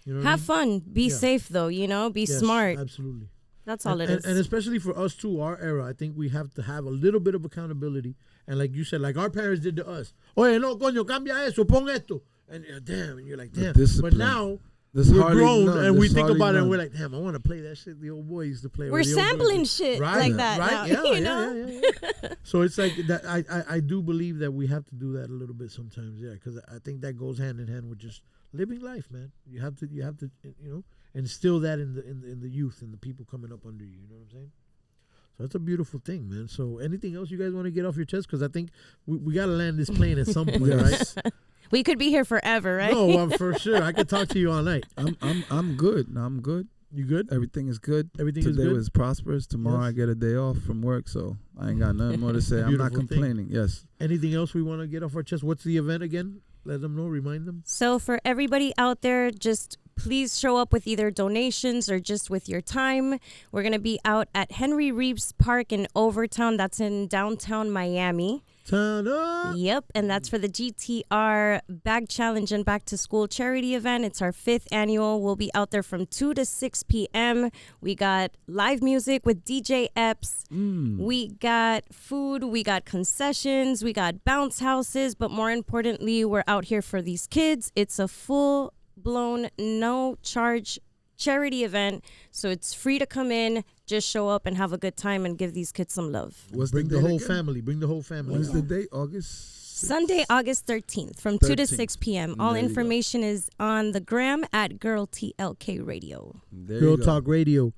S1: You know what I
S2: Have
S1: mean?
S2: fun. Be
S1: Yeah.
S2: safe, though, be
S1: Yes,
S2: smart.
S1: Absolutely.
S2: That's all
S1: and,
S2: it is.
S1: and especially for us too, our era, I think we have to have a little bit of accountability. And like you said, like our parents did to us. Oye, no, coño, cambia eso, pon esto. And damn, and you're like, damn. But
S3: discipline.
S1: now
S3: There's
S1: we're
S3: hardly
S1: grown
S3: none.
S1: and we
S3: There's
S1: think
S3: hardly
S1: about it and
S3: none.
S1: we're like, damn, I want to play that shit the old boys used to play. or
S2: We're
S1: the old boys
S2: sampling
S1: used to-"
S2: shit
S1: Right,
S2: like that
S1: right?
S2: now,
S1: Yeah,
S2: you know?
S1: yeah. So it's like that. I do believe that we have to do that a little bit sometimes, yeah, because I think that goes hand in hand with just living life, man. You have to instill that in the youth and the people coming up under you. You know what I'm saying? So that's a beautiful thing, man. So anything else you guys want to get off your chest? Because I think we got to land this plane at some point,
S3: Yes.
S1: right?
S2: We could be here forever, right?
S1: No, for sure. I could talk to you all night.
S3: I'm good. No, I'm good.
S1: You good?
S3: Everything is good.
S1: Everything is
S3: Today
S1: good?
S3: was prosperous. Tomorrow
S1: Yes.
S3: I get a day off from work, so I ain't got nothing more to say. I'm not
S1: Beautiful thing.
S3: complaining. Yes.
S1: Anything else we want to get off our chest? What's the event again? Let them know. Remind them.
S2: So for everybody out there, just please show up with either donations or just with your time. We're going to be out at Henry Reeves Park in Overtown. That's in downtown Miami.
S1: Turn up.
S2: Yep, and that's for the GTR Bag Challenge and Back to School charity event. It's our 5th annual. We'll be out there from 2 to 6 p.m. We got live music with DJ Epps. We got food. We got concessions. We got bounce houses. But more importantly, we're out here for these kids. It's a full-blown, no-charge charity event, so it's free to come in. Just show up and have a good time and give these kids some love.
S1: Bring the whole family. Bring the whole family.
S3: When's the date? August 6th?
S2: Sunday, August 13th from 2 to 6 p.m. All information is on the gram at Girl TLK Radio.
S1: Girl Talk Radio.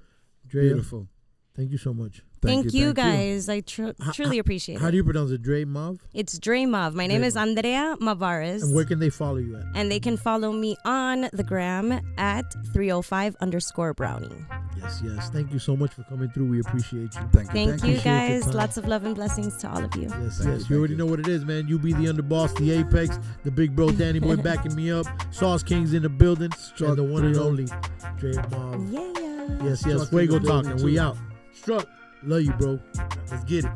S1: Drea,
S3: beautiful.
S1: Thank you so much.
S2: Thank you guys. I truly appreciate it.
S1: How do you pronounce it? Dre Mav?
S2: It's Dre Mav. My name is Andrea Mavares.
S1: And where can they follow you at?
S2: And they can follow me on the gram at 305_Brownie.
S1: Yes. Thank you so much for coming through. We appreciate you.
S2: Thank you guys. Lots of love and blessings to all of you.
S1: Yes. You already know what it is, man. You be the underboss, the apex, the big bro Danny Boy backing me up. Sauce Kings in the building. And the one and only Dre Mav.
S2: Yeah.
S1: Yes. Fuego Talk, and we out. Struck. Love you, bro. Let's get it.